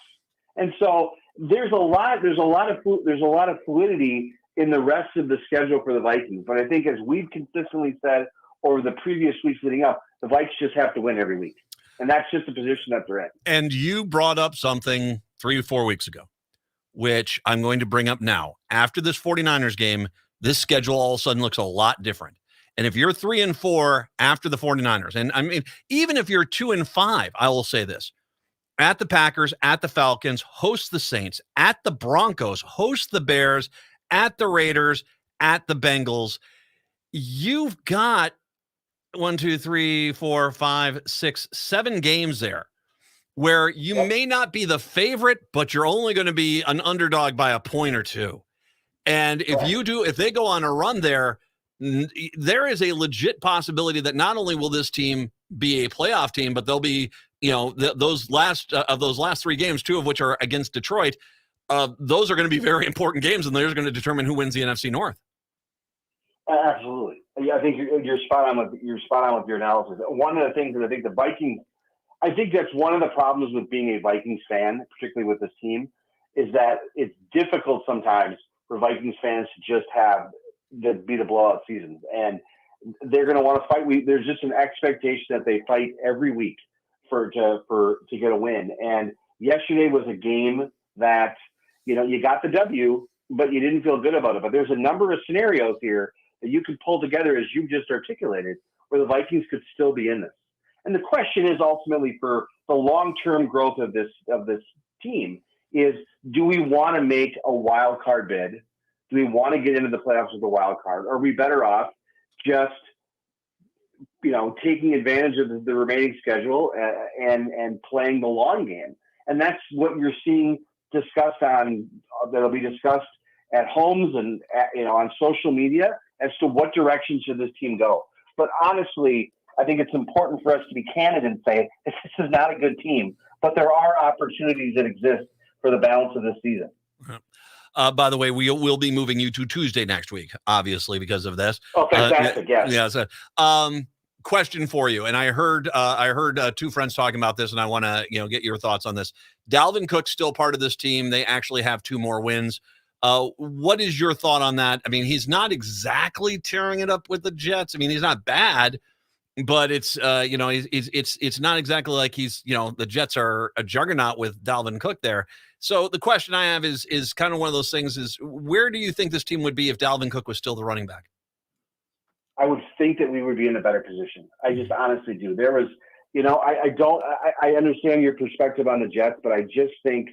And so there's a lot of fluidity in the rest of the schedule for the Vikings. But I think, as we've consistently said over the previous weeks leading up, the Vikings just have to win every week. And that's just the position that they're in. And you brought up something 3 or 4 weeks ago, which I'm going to bring up now. After this 49ers game, this schedule all of a sudden looks a lot different. And if you're 3-4 after the 49ers, and I mean, even if you're 2-5, I will say this: at the Packers, at the Falcons, host the Saints, at the Broncos, host the Bears, at the Raiders, at the Bengals. You've got 1, 2, 3, 4, 5, 6, 7 games there where you may not be the favorite, but you're only going to be an underdog by a point or two. And if they go on a run there is a legit possibility that not only will this team be a playoff team, but they'll be, those last 3 games, 2 of which are against Detroit. Those are going to be very important games, and they're going to determine who wins the NFC North. Absolutely. Yeah, I think you're spot on with your analysis. One of the things that I think the Vikings, I think that's one of the problems with being a Vikings fan, particularly with this team, is that it's difficult sometimes for Vikings fans to just be the blowout seasons, and they're going to want to fight. There's just an expectation that they fight every week to get a win. And yesterday was a game that you got the W, but you didn't feel good about it. But there's a number of scenarios here that you could pull together, as you just articulated, where the Vikings could still be in this. And the question is ultimately, for the long-term growth of this team, is do we want to make a wild card bid? Do we want to get into the playoffs with a wild card? Or are we better off just, taking advantage of the remaining schedule and playing the long game? And that's what you're seeing discussed that'll be discussed at homes and on social media as to what direction should this team go. But honestly, I think it's important for us to be candid and say this is not a good team, but there are opportunities that exist for the balance of this season. By the way, we'll be moving you to Tuesday next week, obviously, because of this. Oh, fantastic! Yes. Yeah. So, question for you, and I heard 2 friends talking about this, and I want to get your thoughts on this. Dalvin Cook's still part of this team. They actually have 2 more wins. What is your thought on that? I mean, he's not exactly tearing it up with the Jets. I mean, he's not bad, but it's it's not exactly like he's the Jets are a juggernaut with Dalvin Cook there. So the question I have is kind of one of those things: is where do you think this team would be if Dalvin Cook was still the running back? I would think that we would be in a better position. I just honestly do. There was, I understand your perspective on the Jets, but I just think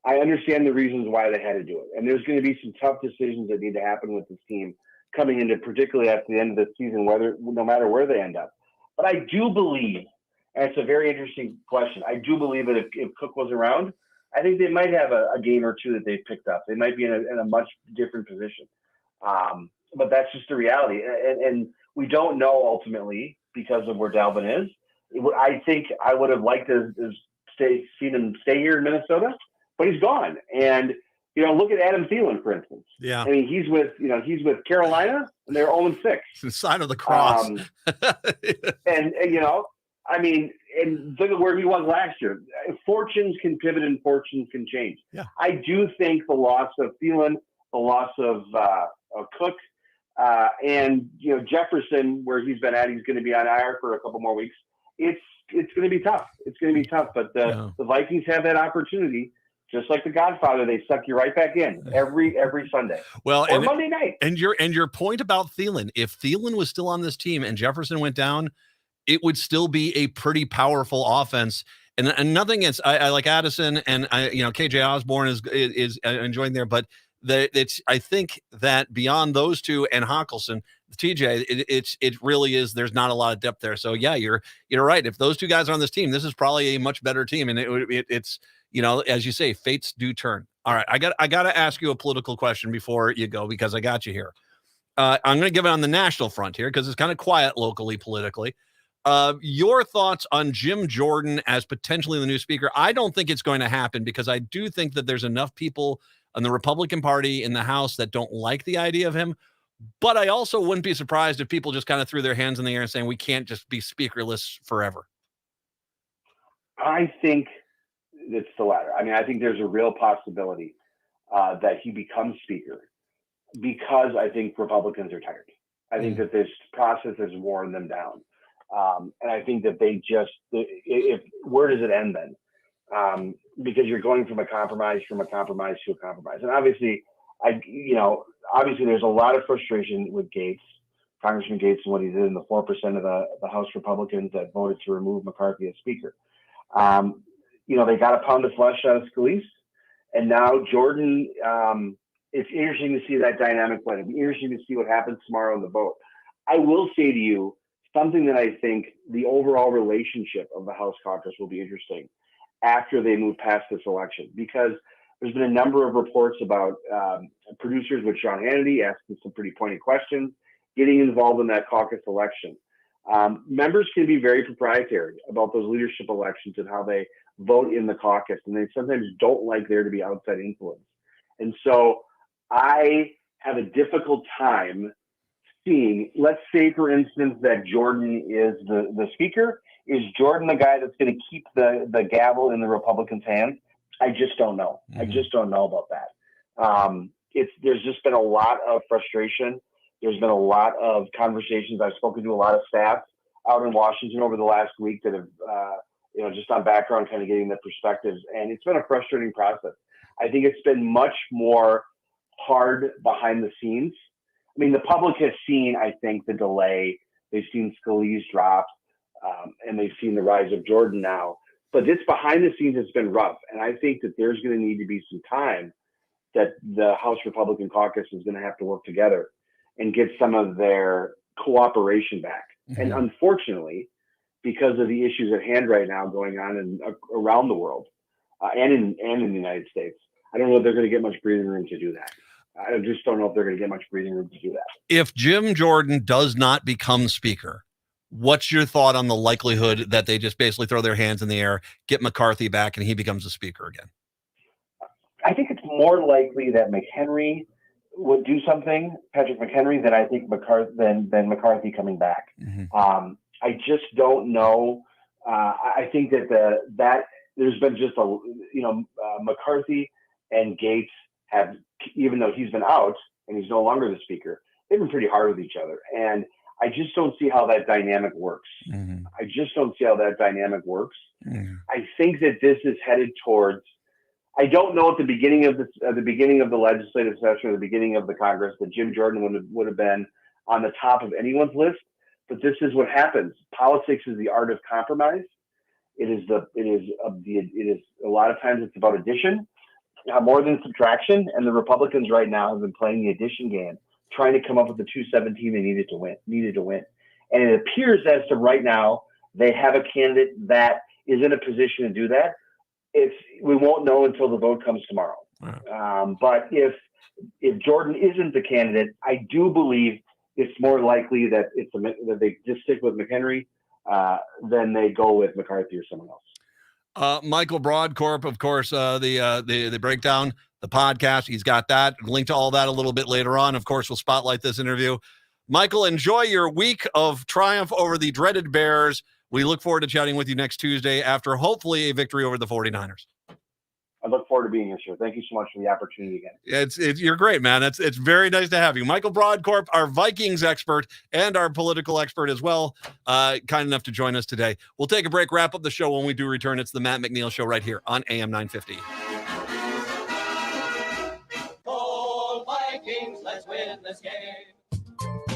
I understand the reasons why they had to do it. And there's going to be some tough decisions that need to happen with this team coming into, particularly at the end of the season, no matter where they end up. But I do believe, and it's a very interesting question, I do believe that if Cook was around, I think they might have a game or 2 that they've picked up. They might be in a much different position. But that's just the reality. And we don't know ultimately because of where Dalvin is. I think I would have liked to seen him stay here in Minnesota, but he's gone. And, look at Adam Thielen, for instance. Yeah. I mean, he's with Carolina, and they're 0-6. It's the sign of the cross. And look at where he was last year. Fortunes can pivot and fortunes can change. Yeah. I do think the loss of Thielen, the loss of Cook, and Jefferson, where he's been at, he's going to be on IR for a couple more weeks. It's going to be tough. It's going to be tough. But the Vikings have that opportunity. Just like The Godfather, they suck you right back in every Sunday. Well, or Monday night. And your point about Thielen, if Thielen was still on this team and Jefferson went down, it would still be a pretty powerful offense. And nothing against I like Addison and KJ Osborne is enjoying there, but I think that beyond those two and Hockelson, TJ, it really is. There's not a lot of depth there. So yeah, you're right. If those two guys are on this team, this is probably a much better team. And it's as you say, fates do turn. All right, I got to ask you a political question before you go because I got you here. I'm going to give it on the national front here because it's kind of quiet locally politically. Your thoughts on Jim Jordan as potentially the new speaker? I don't think it's going to happen because I do think that there's enough people on the Republican Party in the House that don't like the idea of him. But I also wouldn't be surprised if people just kind of threw their hands in the air and saying we can't just be speakerless forever. I think it's the latter. I mean, I think there's a real possibility that he becomes speaker because I think Republicans are tired. I think that this process has worn them down. And I think that where does it end then? Because you're going from a compromise to a compromise. And obviously, obviously there's a lot of frustration with Gates, Congressman Gates, and what he did in the 4% of the House Republicans that voted to remove McCarthy as speaker. They got a pound of flesh out of Scalise, and now Jordan, it's interesting to see that dynamic play. It'll be interesting to see what happens tomorrow in the vote. I will say to you something that I think the overall relationship of the House caucus will be interesting after they move past this election, because there's been a number of reports about producers with Sean Hannity asking some pretty pointed questions, getting involved in that caucus election. Members can be very proprietary about those leadership elections and how they vote in the caucus, and they sometimes don't like there to be outside influence. And so I have a difficult time seeing, let's say, for instance, that Jordan is the speaker. Is Jordan the guy that's going to keep the gavel in the Republicans' hands? I just don't know. I just don't know about that. There's just been a lot of frustration. There's been a lot of conversations. I've spoken to a lot of staff out in Washington over the last week that have, just on background, kind of getting the perspectives. And it's been a frustrating process. I think it's been much more hard behind the scenes. I mean, the public has seen, I think, the delay. They've seen Scalise drop, and they've seen the rise of Jordan now. But this behind the scenes has been rough. And I think that there's going to need to be some time that the House Republican caucus is going to have to work together and get some of their cooperation back. And unfortunately, because of the issues at hand right now going on around the world and in the United States, I don't know if they're going to get much breathing room to do that. I just don't know if they're going to get much breathing room to do that. If Jim Jordan does not become speaker, what's your thought on the likelihood that they just basically throw their hands in the air, get McCarthy back, and he becomes a speaker again? I think it's more likely that McHenry would do something, Patrick McHenry, than I think than McCarthy coming back. I just don't know. I think that there's been just McCarthy and Gates have, even though he's been out and he's no longer the speaker, they've been pretty hard with each other. And I just don't see how that dynamic works. I just don't see how that dynamic works. I think that this is headed towards, I don't know at the beginning of the legislative session or the beginning of the Congress that Jim Jordan would have been on the top of anyone's list. But this is what happens. Politics is the art of compromise. It is a lot of times it's about addition, more than subtraction. And the Republicans right now have been playing the addition game, trying to come up with the 217 they needed to win. And it appears as to right now, they have a candidate that is in a position to do that. We won't know until the vote comes tomorrow. But if Jordan isn't the candidate, I do believe it's more likely that that they just stick with McHenry than they go with McCarthy or someone else. Michael Broadcorp, of course, the breakdown, the podcast, he's got that. Link to all that a little bit later on. Of course, we'll spotlight this interview. Michael, enjoy your week of triumph over the dreaded Bears. We look forward to chatting with you next Tuesday after hopefully a victory over the 49ers. I look forward to being here, sir. Thank you so much for the opportunity again. You're great, man. It's very nice to have you. Michael Broadcorp, our Vikings expert and our political expert as well, kind enough to join us today. We'll take a break, wrap up the show when we do return. It's the Matt McNeil Show right here on AM 950. Go Vikings, let's win this game.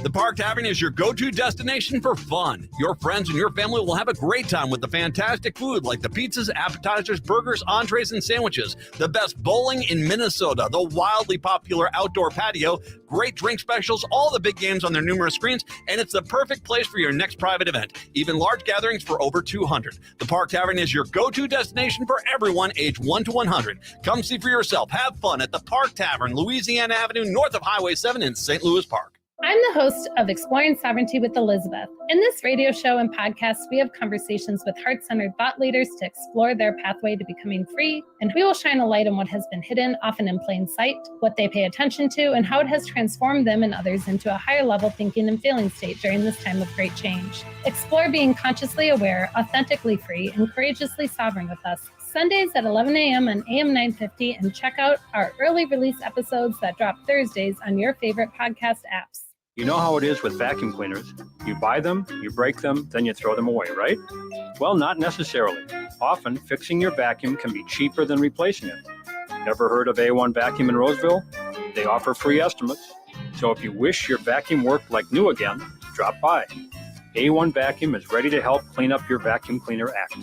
The Park Tavern is your go-to destination for fun. Your friends and your family will have a great time with the fantastic food like the pizzas, appetizers, burgers, entrees, and sandwiches, the best bowling in Minnesota, the wildly popular outdoor patio, great drink specials, all the big games on their numerous screens, and it's the perfect place for your next private event, even large gatherings for over 200. The Park Tavern is your go-to destination for everyone age 1 to 100. Come see for yourself. Have fun at the Park Tavern, Louisiana Avenue, north of Highway 7 in St. Louis Park. I'm the host of Exploring Sovereignty with Elizabeth. In this radio show and podcast, we have conversations with heart-centered thought leaders to explore their pathway to becoming free, and we will shine a light on what has been hidden, often in plain sight, what they pay attention to, and how it has transformed them and others into a higher level thinking and feeling state during this time of great change. Explore being consciously aware, authentically free, and courageously sovereign with us. Sundays at 11 a.m. on AM 950, and check out our early release episodes that drop Thursdays on your favorite podcast apps. You know how it is with vacuum cleaners. You buy them, you break them, then you throw them away, right? Well, not necessarily. Often, fixing your vacuum can be cheaper than replacing it. Never heard of A1 Vacuum in Roseville? They offer free estimates. So if you wish your vacuum worked like new again, drop by. A1 Vacuum is ready to help clean up your vacuum cleaner act.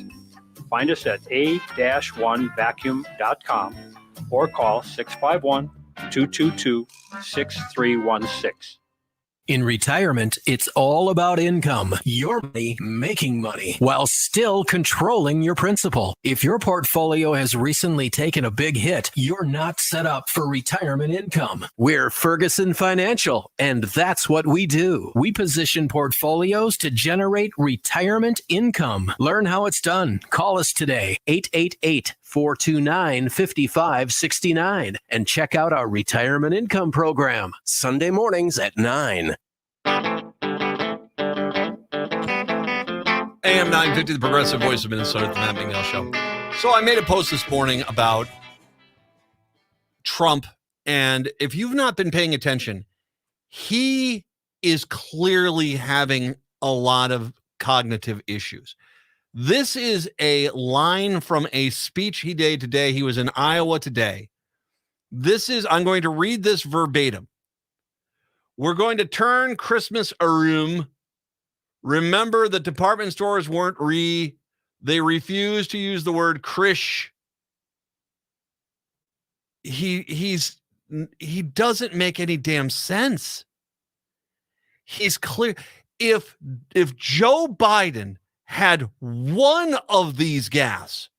Find us at a-1vacuum.com or call 651-222-6316. In retirement, it's all about income, your money making money, while still controlling your principal. If your portfolio has recently taken a big hit, you're not set up for retirement income. We're Ferguson Financial, and that's what we do. We position portfolios to generate retirement income. Learn how it's done. Call us today, 888-429-5569, and check out our retirement income program, Sunday mornings at 9. AM 950, the progressive voice of Minnesota, the Matt McNeil Show. So I made a post this morning about Trump, and if you've not been paying attention, he is clearly having a lot of cognitive issues. This is a line from a speech he did today. He was in Iowa today. I'm going to read this verbatim. We're going to turn Christmas around. Remember that department stores they refused to use the word Krish. He doesn't make any damn sense. He's clear. If Joe Biden had one of these gas,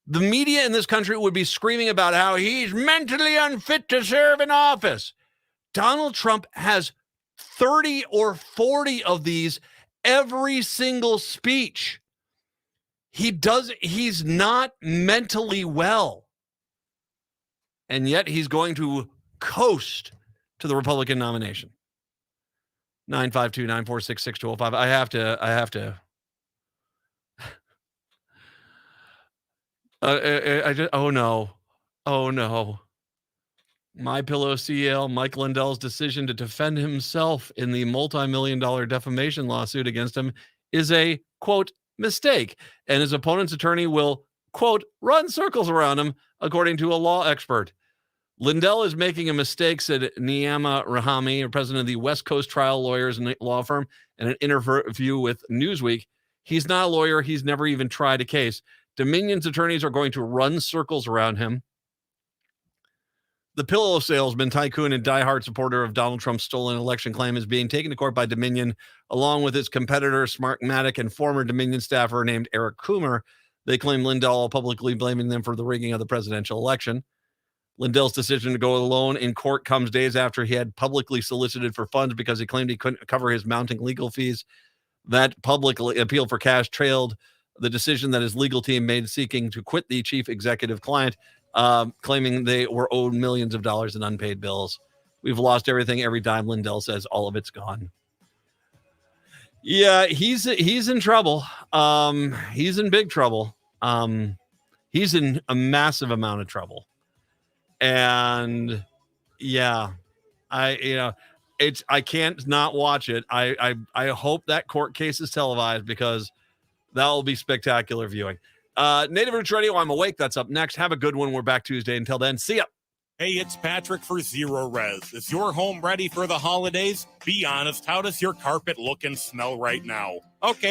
the media in this country would be screaming about how he's mentally unfit to serve in office. Donald Trump has 30 or 40 of these every single speech. He's not mentally well. And yet he's going to coast to the Republican nomination. 952-946-6205. I have to. Oh no. MyPillow CEO Mike Lindell's decision to defend himself in the multi-million-dollar defamation lawsuit against him is a, quote, mistake. And his opponent's attorney will, quote, run circles around him, according to a law expert. Lindell is making a mistake, said Niama Rahami, president of the West Coast Trial Lawyers and Law Firm, in an interview with Newsweek. He's not a lawyer. He's never even tried a case. Dominion's attorneys are going to run circles around him. The pillow salesman, tycoon, and diehard supporter of Donald Trump's stolen election claim is being taken to court by Dominion, along with his competitor, Smartmatic, and former Dominion staffer named Eric Coomer. They claim Lindell publicly blaming them for the rigging of the presidential election. Lindell's decision to go alone in court comes days after he had publicly solicited for funds because he claimed he couldn't cover his mounting legal fees. That public appeal for cash trailed the decision that his legal team made seeking to quit the chief executive client, claiming they were owed millions of dollars in unpaid bills. We've lost everything, every dime, Lindell says. All of it's gone. Yeah, he's in trouble. He's in big trouble. He's in a massive amount of trouble. And yeah, I can't not watch it. I hope that court case is televised because that will be spectacular viewing. Native Roots Radio, I'm Awake. That's up next. Have a good one. We're back Tuesday. Until then, see ya. Hey, it's Patrick for Zero Res. Is your home ready for the holidays? Be honest, how does your carpet look and smell right now? Okay.